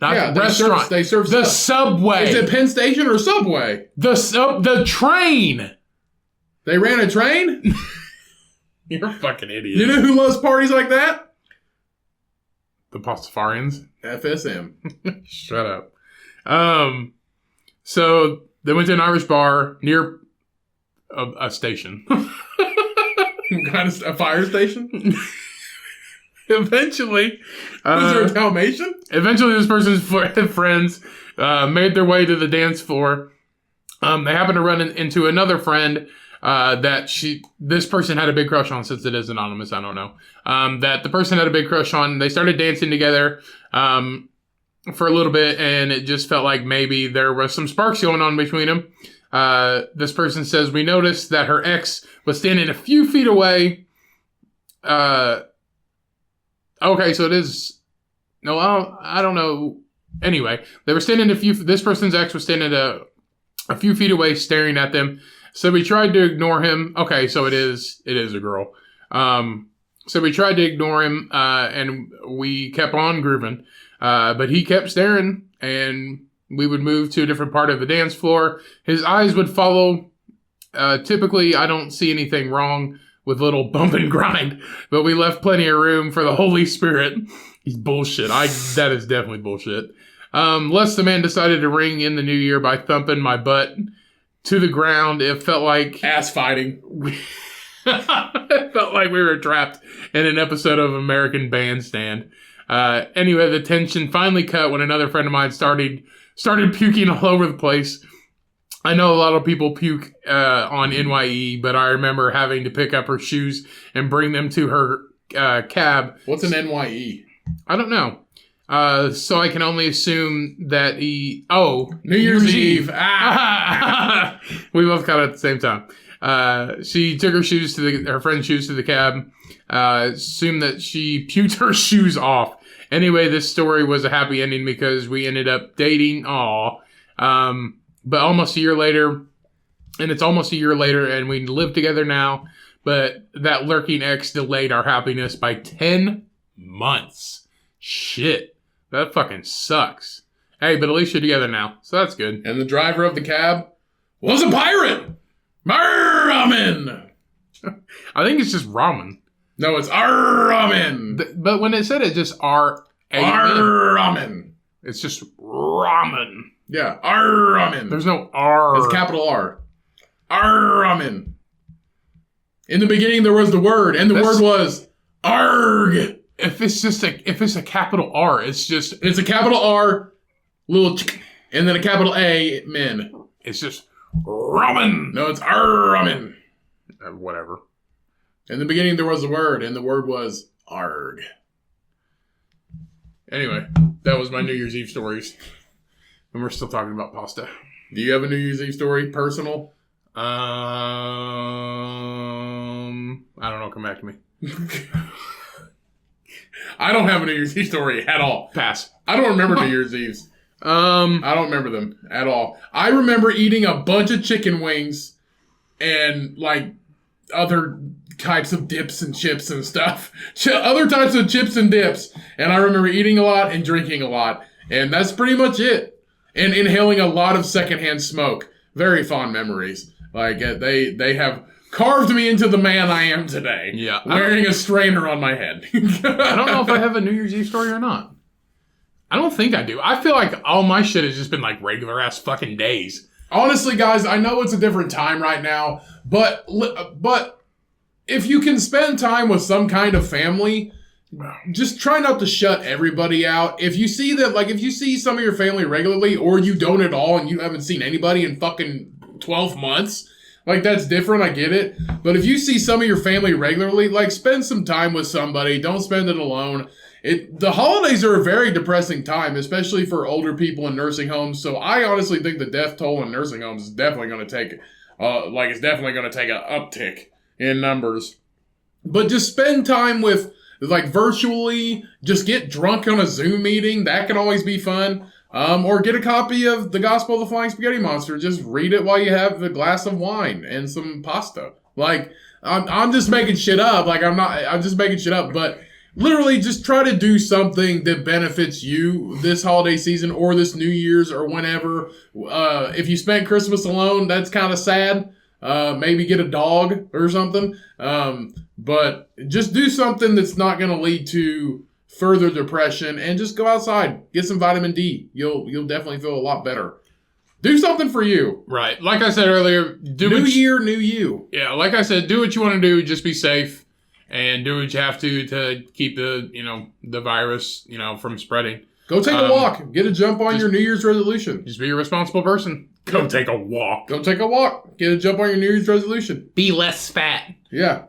Not the restaurant. They serve the Subway. Is it Penn Station or Subway? The train. They ran a train? You're a fucking idiot. You know who loves parties like that? The Pastafarians. FSM. Shut up. So they went to an Irish bar near a station. Kind of a fire station? Eventually. Was there a Dalmatian? Eventually, this person's friends made their way to the dance floor. They happened to run into another friend this person had a big crush on, since it is anonymous, I don't know. That the person had a big crush on. They started dancing together for a little bit, and it just felt like maybe there was some sparks going on between them. This person says, we noticed that her ex was standing a few feet away. Okay, so it is... No, I don't know. Anyway, they were standing this person's ex was standing a few feet away staring at them. So we tried to ignore him. Okay, so it is a girl. So we tried to ignore him, and we kept on grooving. But he kept staring, and we would move to a different part of the dance floor. His eyes would follow. Typically, I don't see anything wrong with little bump and grind, but we left plenty of room for the Holy Spirit. He's bullshit. That is definitely bullshit. Less the man decided to ring in the new year by thumping my butt to the ground. It felt like ass fighting. It felt like we were trapped in an episode of American Bandstand. Anyway, the tension finally cut when another friend of mine started puking all over the place. I know a lot of people puke on NYE, but I remember having to pick up her shoes and bring them to her cab. What's an NYE? I don't know. So I can only assume that he... Oh, New Year's Eve. We both got it at the same time. She took her friend's shoes to the cab. Assumed that she puked her shoes off. Anyway, this story was a happy ending because we ended up dating. But almost a year later, and we live together now. But that lurking ex delayed our happiness by 10 months. Shit. That fucking sucks. Hey, but at least you're together now, so that's good. And the driver of the cab was a pirate! Ramen! I think it's just ramen. No, it's ramen! But when it said it, just ramen. It's just ramen. Yeah, ramen. There's no R. It's capital R. Ramen. In the beginning, there was the word, and the word was arg. If it's a capital R, it's a capital R, little and then a capital A, men. It's just ramen. No, it's ramen. Whatever. In the beginning, there was a word, and the word was arg. Anyway, that was my New Year's Eve stories. And we're still talking about pasta. Do you have a New Year's Eve story, personal? I don't know. Come back to me. I don't have a New Year's Eve story at all. Pass. I don't remember New Year's Eves. I don't remember them at all. I remember eating a bunch of chicken wings and like other types of dips and chips and stuff. Other types of chips and dips. And I remember eating a lot and drinking a lot. And that's pretty much it. And inhaling a lot of secondhand smoke. Very fond memories. Like they have carved me into the man I am today. Yeah. Wearing a strainer on my head. I don't know if I have a New Year's Eve story or not. I don't think I do. I feel like all my shit has just been like regular ass fucking days. Honestly, guys, I know it's a different time right now, but if you can spend time with some kind of family, just try not to shut everybody out. If you see that, like, if you see some of your family regularly, or you don't at all and you haven't seen anybody in fucking 12 months, like, that's different, I get it. But if you see some of your family regularly, like, spend some time with somebody. Don't spend it alone. The holidays are a very depressing time, especially for older people in nursing homes. So I honestly think the death toll in nursing homes is definitely going to take, it's definitely going to take an uptick in numbers. But just spend time with, like, virtually, just get drunk on a Zoom meeting. That can always be fun. Or get a copy of The Gospel of the Flying Spaghetti Monster. Just read it while you have a glass of wine and some pasta. Like, I'm just making shit up. Like, I'm just making shit up. But literally just try to do something that benefits you this holiday season or this New Year's or whenever. If you spent Christmas alone, that's kind of sad. Maybe get a dog or something. But just do something that's not going to lead to further depression, and just go outside. Get some vitamin D. You'll definitely feel a lot better. Do something for you. Right. Like I said earlier, new year, new you. Yeah, like I said, do what you want to do. Just be safe. And do what you have to keep the virus, from spreading. Go take a walk. Get a jump on your New Year's resolution. Just be a responsible person. Go take a walk. Go take a walk. Get a jump on your New Year's resolution. Be less fat. Yeah.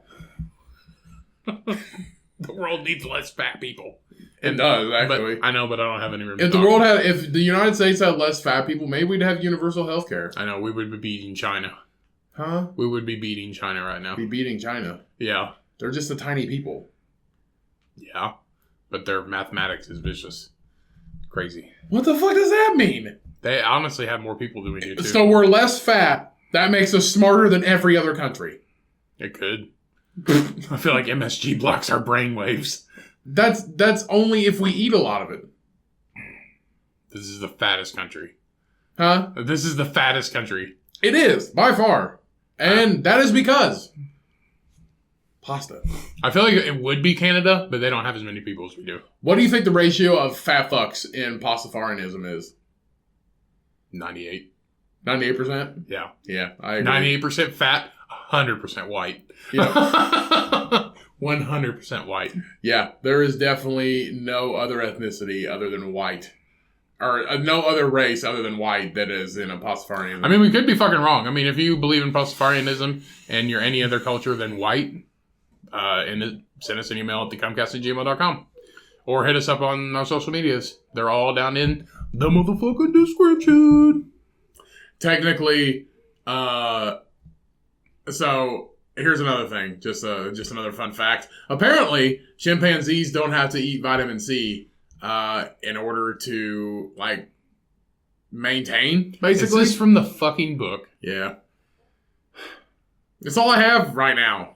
The world needs less fat people. It does, actually. I know, but I don't have any room if the United States had less fat people, maybe we'd have universal health care. I know, we would be beating China. Huh? We would be beating China right now. Be beating China. Yeah. They're just a tiny people. Yeah. But their mathematics is vicious. Crazy. What the fuck does that mean? They honestly have more people than we do, too. So we're less fat. That makes us smarter than every other country. It could. I feel like MSG blocks our brainwaves. That's only if we eat a lot of it. This is the fattest country. Huh? This is the fattest country. It is, by far. And that is because pasta. I feel like it would be Canada, but they don't have as many people as we do. What do you think the ratio of fat fucks in Pastafarianism is? 98. 98%? Yeah. Yeah, I agree. 98% fat, 100% white. Yeah. 100% white. Yeah, there is definitely no other ethnicity other than white. Or no other race other than white that is in a Pastafarianism. I mean, we could be fucking wrong. I mean, if you believe in Pastafarianism and you're any other culture than white, send us an email at thecomcast@gmail.com. Or hit us up on our social medias. They're all down in the motherfucking description. Technically, so here's another thing. Just another fun fact. Apparently, chimpanzees don't have to eat vitamin C in order to, like, maintain, basically. Is this from the fucking book? Yeah. It's all I have right now.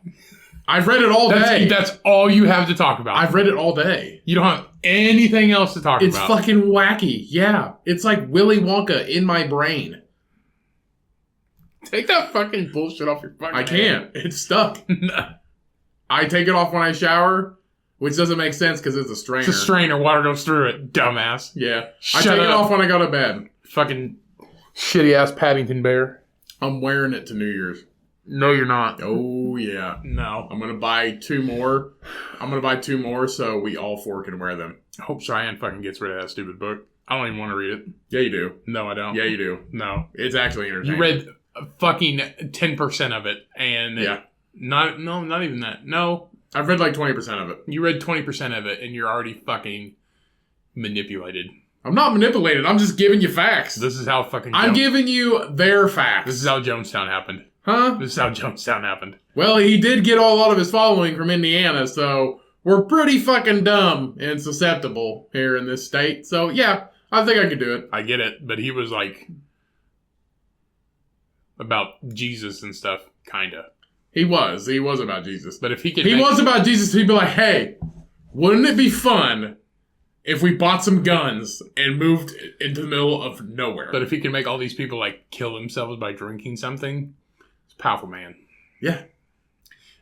I've read it all day. That's all you have to talk about. I've read it all day. You don't have anything else to talk about. It's fucking wacky. Yeah. It's like Willy Wonka in my brain. Take that fucking bullshit off your fucking I can't. It's stuck. I take it off when I shower, which doesn't make sense because it's a strainer. It's a strainer. Water goes through it, dumbass. Yeah. I take it off when I go to bed. Fucking shitty-ass Paddington Bear. I'm wearing it to New Year's. No, you're not. Oh, yeah. No. I'm going to buy 2 more. So we all 4 can wear them. I hope Cheyenne fucking gets rid of that stupid book. I don't even want to read it. Yeah, you do. No, I don't. Yeah, you do. No. It's actually entertaining. You read fucking 10% of it, and yeah. Not even that. No. I've read like 20% of it. You read 20% of it, and you're already fucking manipulated. I'm not manipulated. I'm just giving you facts. This is how fucking... I'm giving you their facts. This is how Jonestown happened. Huh? This is how Jonestown happened. Well, he did get a lot of his following from Indiana, so we're pretty fucking dumb and susceptible here in this state. So, yeah, I think I could do it. I get it, but he was like... about Jesus and stuff, kinda. He was about Jesus. But if he could... He was about Jesus, he'd be like, hey, wouldn't it be fun if we bought some guns and moved into the middle of nowhere? But if he can make all these people, like, kill themselves by drinking something, it's a powerful man. Yeah.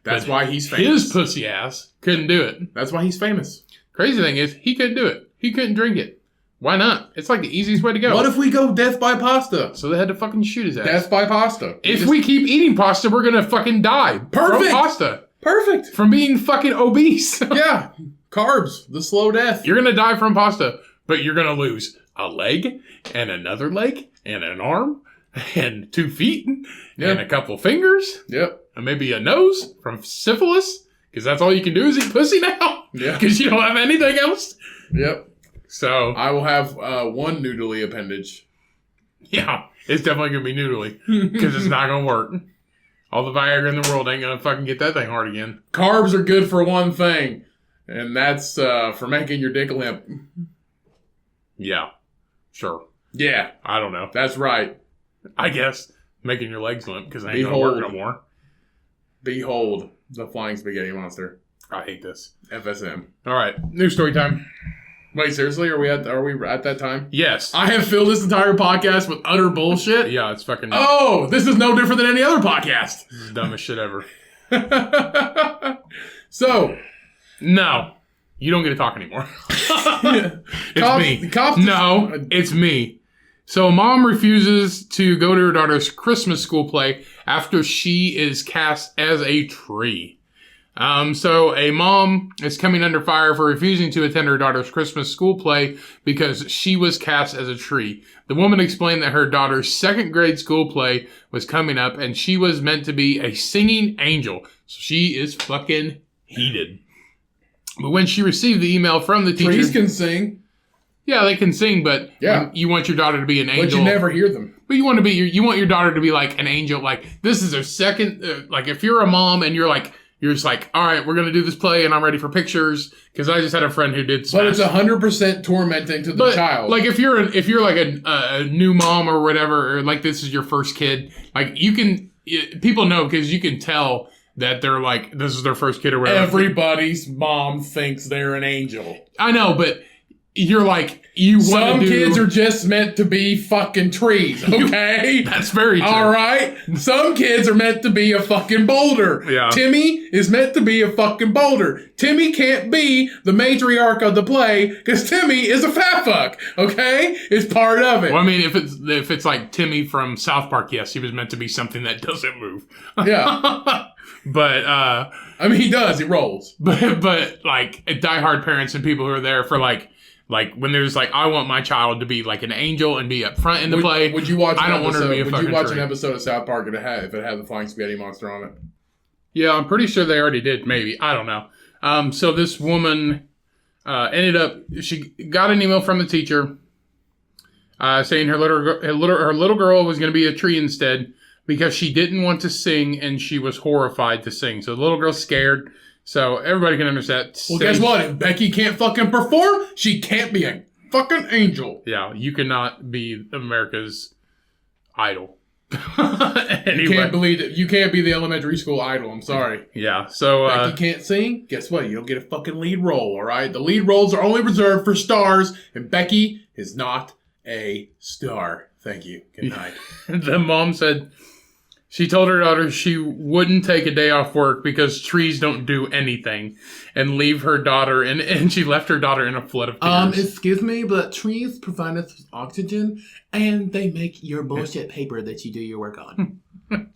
That's why he's famous. His pussy ass couldn't do it. That's why he's famous. Crazy thing is, he couldn't do it. He couldn't drink it. Why not? It's like the easiest way to go. What if we go death by pasta? So they had to fucking shoot his ass. Death by pasta. If we keep eating pasta, we're going to fucking die. Perfect. From pasta. Perfect. From being fucking obese. Yeah. Carbs. The slow death. You're going to die from pasta, but you're going to lose a leg and another leg and an arm and 2 feet and a couple fingers. Yep. And maybe a nose from syphilis. Because that's all you can do is eat pussy now. Yeah. Because you don't have anything else. Yep. So I will have one noodly appendage. Yeah, it's definitely going to be noodly. Because it's not going to work. All the Viagra in the world ain't going to fucking get that thing hard again. Carbs are good for one thing. And that's for making your dick limp. Yeah. Sure. Yeah. I don't know. That's right. I guess. Making your legs limp because they ain't going to work no more. Behold the flying spaghetti monster. I hate this. FSM. All right. New story time. Wait, seriously? Are we at that time? Yes. I have filled this entire podcast with utter bullshit. Yeah, it's fucking... Oh, this is no different than any other podcast. This is the dumbest shit ever. So... No. You don't get to talk anymore. It's me. No, it's me. So a mom refuses to go to her daughter's Christmas school play after she is cast as a tree. So a mom is coming under fire for refusing to attend her daughter's Christmas school play because she was cast as a tree. The woman explained that her daughter's 2nd grade school play was coming up and she was meant to be a singing angel. So she is fucking heated. But when she received the email from the teacher... Trees can sing. Yeah, they can sing, but you want your daughter to be an angel. But you never hear them. But you want your daughter to be like an angel. Like, this is her second... like, if you're a mom and you're just like, all right, we're going to do this play and I'm ready for pictures. Because I just had a friend who did Smash. But it's 100% tormenting to the child. Like, if you're like a new mom or whatever, or like this is your first kid, like, you can... People know because you can tell... that they're like, this is their first kid or whatever. Everybody's mom thinks they're an angel. I know, but you're like, you want to Some kids are just meant to be fucking trees, okay? That's very true. All right? Some kids are meant to be a fucking boulder. Yeah. Timmy is meant to be a fucking boulder. Timmy can't be the matriarch of the play because Timmy is a fat fuck, okay? It's part of it. Well, I mean, if it's like Timmy from South Park, yes, he was meant to be something that doesn't move. Yeah. But, I mean, he does. He rolls. But like, diehard parents and people who are there for like when there's like, I want my child to be like an angel and be up front in the play. Would you watch? I don't want her to be a fucking Would you watch tree. an episode of South Park if it had the flying spaghetti monster on it? Yeah, I'm pretty sure they already did. Maybe, I don't know. So this woman ended up. She got an email from the teacher saying her little girl was going to be a tree instead. Because she didn't want to sing and she was horrified to sing. So the little girl's scared. So everybody can understand. Well, guess what? If Becky can't fucking perform, she can't be a fucking angel. Yeah, you cannot be America's idol. Anyway. You can't be the elementary school idol. I'm sorry. Yeah, so... Becky can't sing? Guess what? You don't get a fucking lead role, all right? The lead roles are only reserved for stars, and Becky is not a star. Thank you. Good night. The mom said... She told her daughter she wouldn't take a day off work because trees don't do anything and leave her daughter and she left her daughter in a flood of tears. Excuse me, but trees provide us with oxygen and they make your bullshit paper that you do your work on.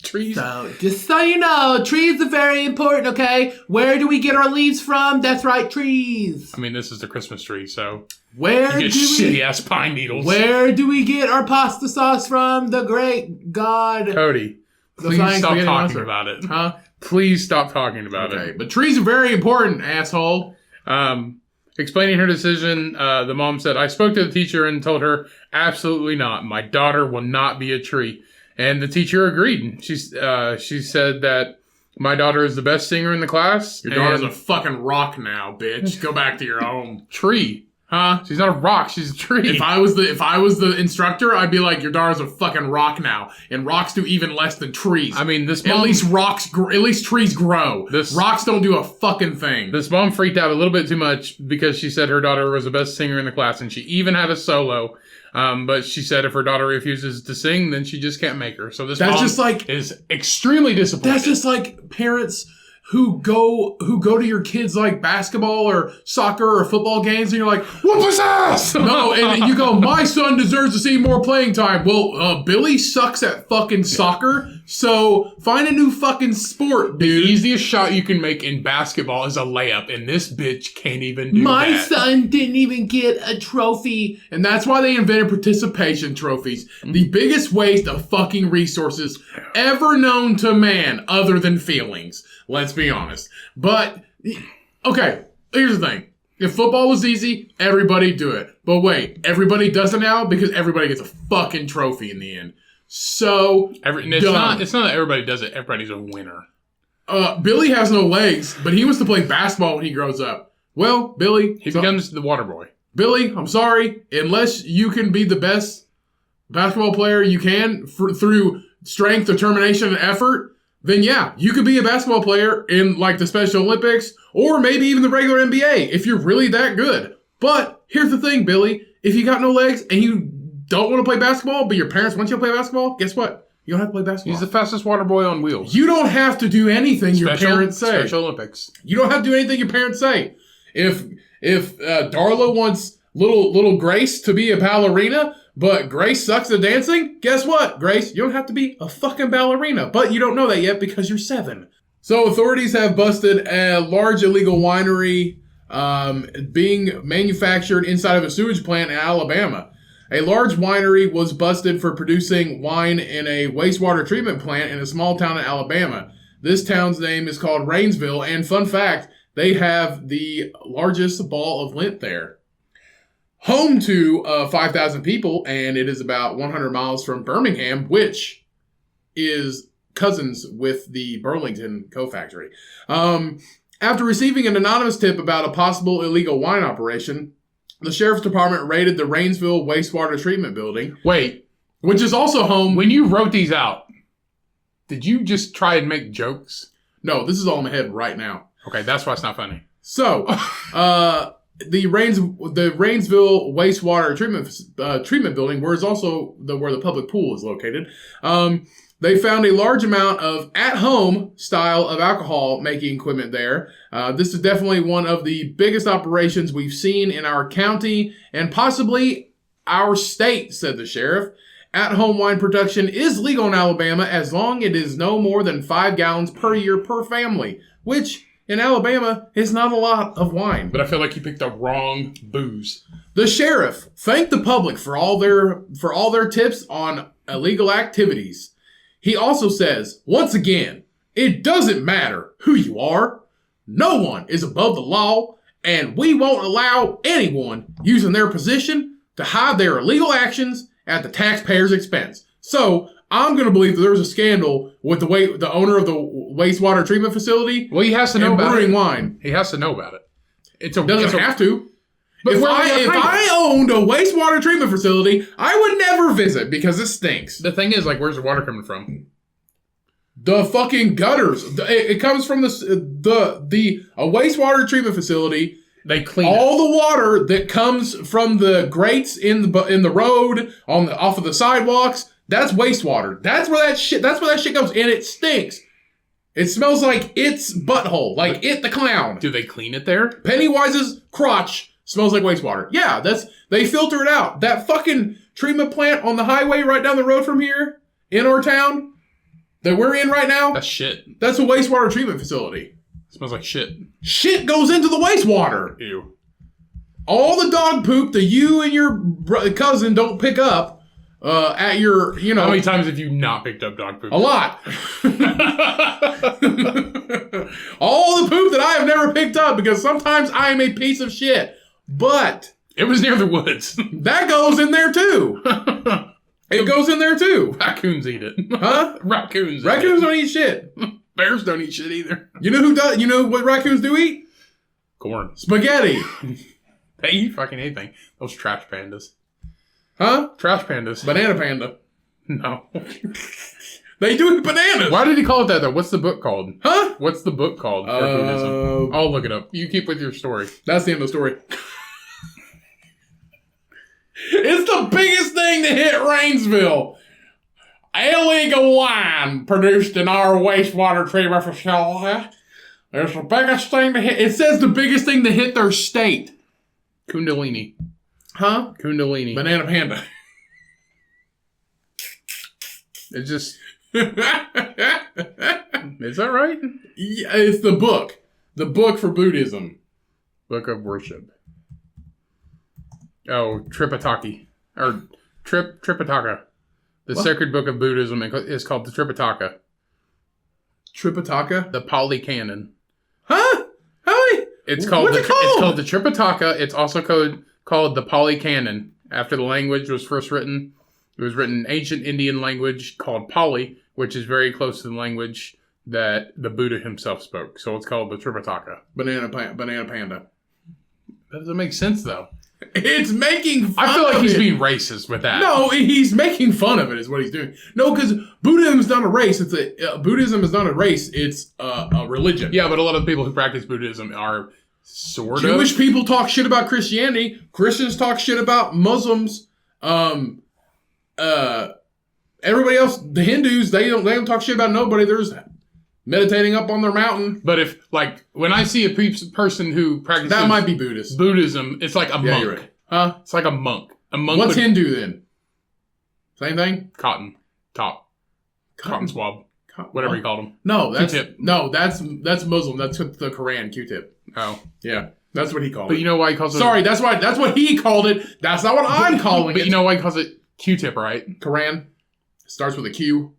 Trees. So, just so you know, trees are very important, okay? Where do we get our leaves from? That's right, trees. I mean, this is the Christmas tree, so... Where you get shitty-ass pine needles. Where do we get our pasta sauce from? The great God. Cody. Please stop talking about it. Huh? Please stop talking about it. Okay, but trees are very important, asshole. Explaining her decision, the mom said, I spoke to the teacher and told her, absolutely not. My daughter will not be a tree. And the teacher agreed. She said that my daughter is the best singer in the class. Your daughter's a fucking rock now, bitch. Go back to your home. Tree. Huh? She's not a rock. She's a tree. If I was the instructor, I'd be like, your daughter's a fucking rock now, and rocks do even less than trees. I mean, this mom, at least trees grow. Rocks don't do a fucking thing. This mom freaked out a little bit too much because she said her daughter was the best singer in the class, and she even had a solo. But she said if her daughter refuses to sing, then she just can't make her. So this mom is extremely disappointed. That's just like parents who go to your kids' like basketball or soccer or football games, and you're like, whoop his ass! No, and you go, my son deserves to see more playing time. Well, Billy sucks at fucking soccer, so find a new fucking sport, dude. The easiest shot you can make in basketball is a layup, and this bitch can't even do that. My son didn't even get a trophy. And that's why they invented participation trophies. The biggest waste of fucking resources ever known to man, other than feelings. Let's be honest. But, okay, here's the thing. If football was easy, everybody do it. But wait, everybody does it now because everybody gets a fucking trophy in the end. So, it's not that everybody does it. Everybody's a winner. Billy has no legs, but he wants to play basketball when he grows up. Well, Billy... He becomes the water boy. Billy, I'm sorry. Unless you can be the best basketball player you can through strength, determination, and effort, then yeah, you could be a basketball player in like the Special Olympics or maybe even the regular NBA if you're really that good. But here's the thing, Billy. If you got no legs and you don't want to play basketball, but your parents want you to play basketball, guess what? You don't have to play basketball. He's the fastest water boy on wheels. You don't have to do anything your parents say. Special Olympics. You don't have to do anything your parents say. If Darla wants little Grace to be a ballerina, but Grace sucks at dancing, guess what, Grace? You don't have to be a fucking ballerina. But you don't know that yet because you're 7. So authorities have busted a large illegal winery being manufactured inside of a sewage plant in Alabama. A large winery was busted for producing wine in a wastewater treatment plant in a small town in Alabama. This town's name is called Rainsville, and fun fact, they have the largest ball of lint there. Home to 5,000 people, and it is about 100 miles from Birmingham, which is cousins with the Burlington co-factory. After receiving an anonymous tip about a possible illegal wine operation, the sheriff's department raided the Rainsville wastewater treatment building. Wait. Which is also home... When you wrote these out, did you just try and make jokes? No, this is all in my head right now. Okay, that's why it's not funny. So, the Rainsville wastewater treatment building, where it's also where the public pool is located, they found a large amount of at-home style of alcohol making equipment there. This is definitely one of the biggest operations we've seen in our county and possibly our state, said the sheriff. At-home wine production is legal in Alabama as long as it is no more than 5 gallons per year per family, which in Alabama is not a lot of wine. But I feel like you picked the wrong booze. The sheriff thanked the public for all their tips on illegal activities. He also says, once again, it doesn't matter who you are. No one is above the law, and we won't allow anyone using their position to hide their illegal actions at the taxpayer's expense. So, I'm going to believe that there was a scandal with the owner of the wastewater treatment facility. Well, he has to know about brewing it. wine. He has to know about it. Doesn't have to. But if I owned a wastewater treatment facility, I would never visit because it stinks. The thing is, like, where's the water coming from? The fucking gutters. It comes from a wastewater treatment facility. They clean all the water that comes from the grates in the road off of the sidewalks. That's wastewater. That's where that shit goes, and it stinks. It smells like its butthole, like it the clown. Do they clean it there? Pennywise's crotch smells like wastewater. Yeah, they filter it out. That fucking treatment plant on the highway right down the road from here in our town that we're in right now. That's shit. That's a wastewater treatment facility. It smells like shit. Shit goes into the wastewater. Ew. All the dog poop that you and your cousin don't pick up at your, How many times have you not picked up dog poop? A lot. All the poop that I have never picked up because sometimes I am a piece of shit. But it was near the woods. That goes in there too. It goes in there too. Raccoons eat it. Huh? Raccoons don't eat shit. Bears don't eat shit either. You know who does? You know what raccoons do eat? Corn. Spaghetti. They eat fucking anything. Those trash pandas. Huh? Trash pandas. Banana panda. No. They do eat bananas. Why did he call it that though? What's the book called? Huh? What's the book called? Raccoonism. I'll look it up. You keep with your story. That's the end of the story. It's the biggest thing to hit Rainsville. Illegal wine produced in our wastewater treatment facility. There's the biggest thing to hit. It says the biggest thing to hit their state. Kundalini. Huh? Kundalini. Banana Panda. It's just... Is that right? Yeah, it's the book. The book for Buddhism. Book of Worship. Oh, Tripitaka. Or Tripitaka. The sacred book of Buddhism is called the Tripitaka. Tripitaka? The Pali Canon. Huh? How many? It's called What's it called? It's called the Tripitaka. It's also called the Pali Canon. After the language was first written, it was written in ancient Indian language called Pali, which is very close to the language that the Buddha himself spoke. So it's called the Tripitaka. Banana Panda. That doesn't make sense, though. It's making fun I feel like of he's it. being racist with that. No, he's making fun of it is what he's doing. No, because Buddhism is not a race. Buddhism is not a race. It's a religion. Yeah, but a lot of the people who practice Buddhism are sort of... Jewish people talk shit about Christianity. Christians talk shit about Muslims. Everybody else, the Hindus, they don't talk shit about nobody. They're just meditating up on their mountain. But if, like, when I see a person who practices... That might be Buddhist. Buddhism, it's like a monk. You're right. Huh? It's like a monk. A monk. What's Hindu then? Same thing? Cotton swab. Whatever you call them. No, that's Q-tip. No, that's Muslim. That's the Quran, Q-tip. Oh. Yeah. That's what he called it. But you know why he calls it... Sorry, that's what he called it. That's not what I'm calling it. But you know why he calls it Q-tip, right? Quran. Starts with a Q.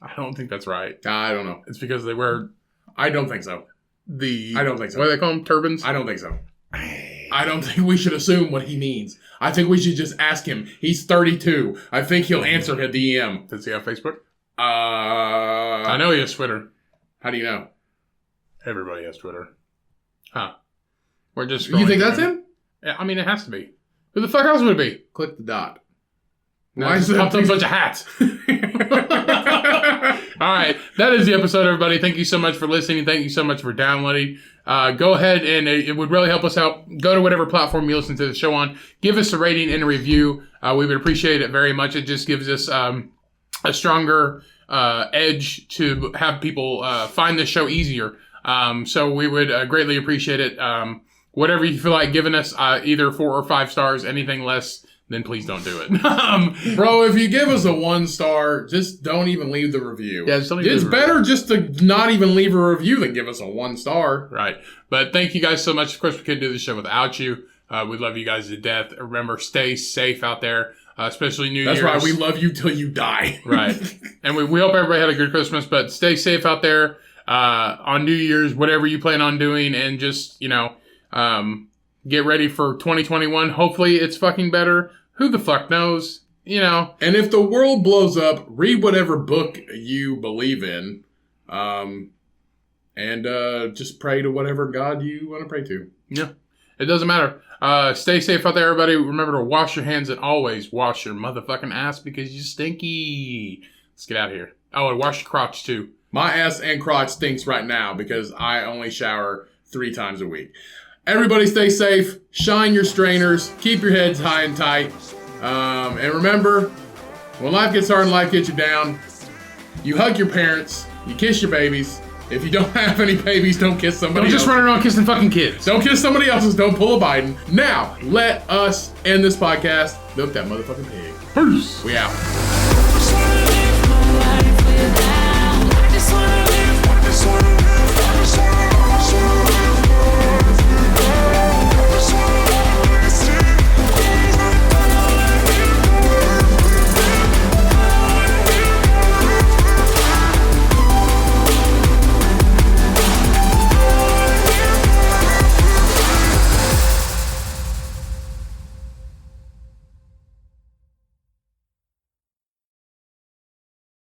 I don't think that's right. I don't know. It's because they wear... I don't think so. I don't think so. What do they call them? Turbans? I don't think so. I don't think we should assume what he means. I think we should just ask him. He's 32. I think he'll answer a DM. Does he have Facebook? I I know he has Twitter. How do you know? Everybody has Twitter. Huh. We're just... You think scrolling that's through. him? Yeah, I mean, it has to be. Who the fuck else would it be? Click the dot. No, Why it's is it popped up a bunch of hats. All right. That is the episode, everybody. Thank you so much for listening. Thank you so much for downloading. Go ahead and it would really help us out. Go to whatever platform you listen to the show on. Give us a rating and a review. We would appreciate it very much. It just gives us a stronger edge to have people find the show easier. So we would greatly appreciate it. Whatever you feel like giving us, either 4 or 5 stars, anything less, then please don't do it. Bro, if you give us a 1 star, just don't even leave the review. Yeah, just don't even it's leave a better just to not even leave a review than give us a 1 star. Right. But thank you guys so much. Of course, we couldn't do the show without you. We love you guys to death. Remember, stay safe out there, especially New Year's. That's right. We love you till you die. Right. And we hope everybody had a good Christmas, but stay safe out there on New Year's, whatever you plan on doing, and just, get ready for 2021. Hopefully it's fucking better. Who the fuck knows? And if the world blows up, read whatever book you believe in. And just pray to whatever God you want to pray to. Yeah. It doesn't matter. Stay safe out there, everybody. Remember to wash your hands and always wash your motherfucking ass because you're stinky. Let's get out of here. Oh, and wash your crotch too. My ass and crotch stinks right now because I only shower 3 times a week. Everybody stay safe. Shine your strainers. Keep your heads high and tight. And remember, when life gets hard and life gets you down, you hug your parents. You kiss your babies. If you don't have any babies, don't kiss somebody Don't just else. run around kissing fucking kids. Don't kiss somebody else's. Don't pull a Biden. Now, let us end this podcast. Milk that motherfucking pig. Peace. We out.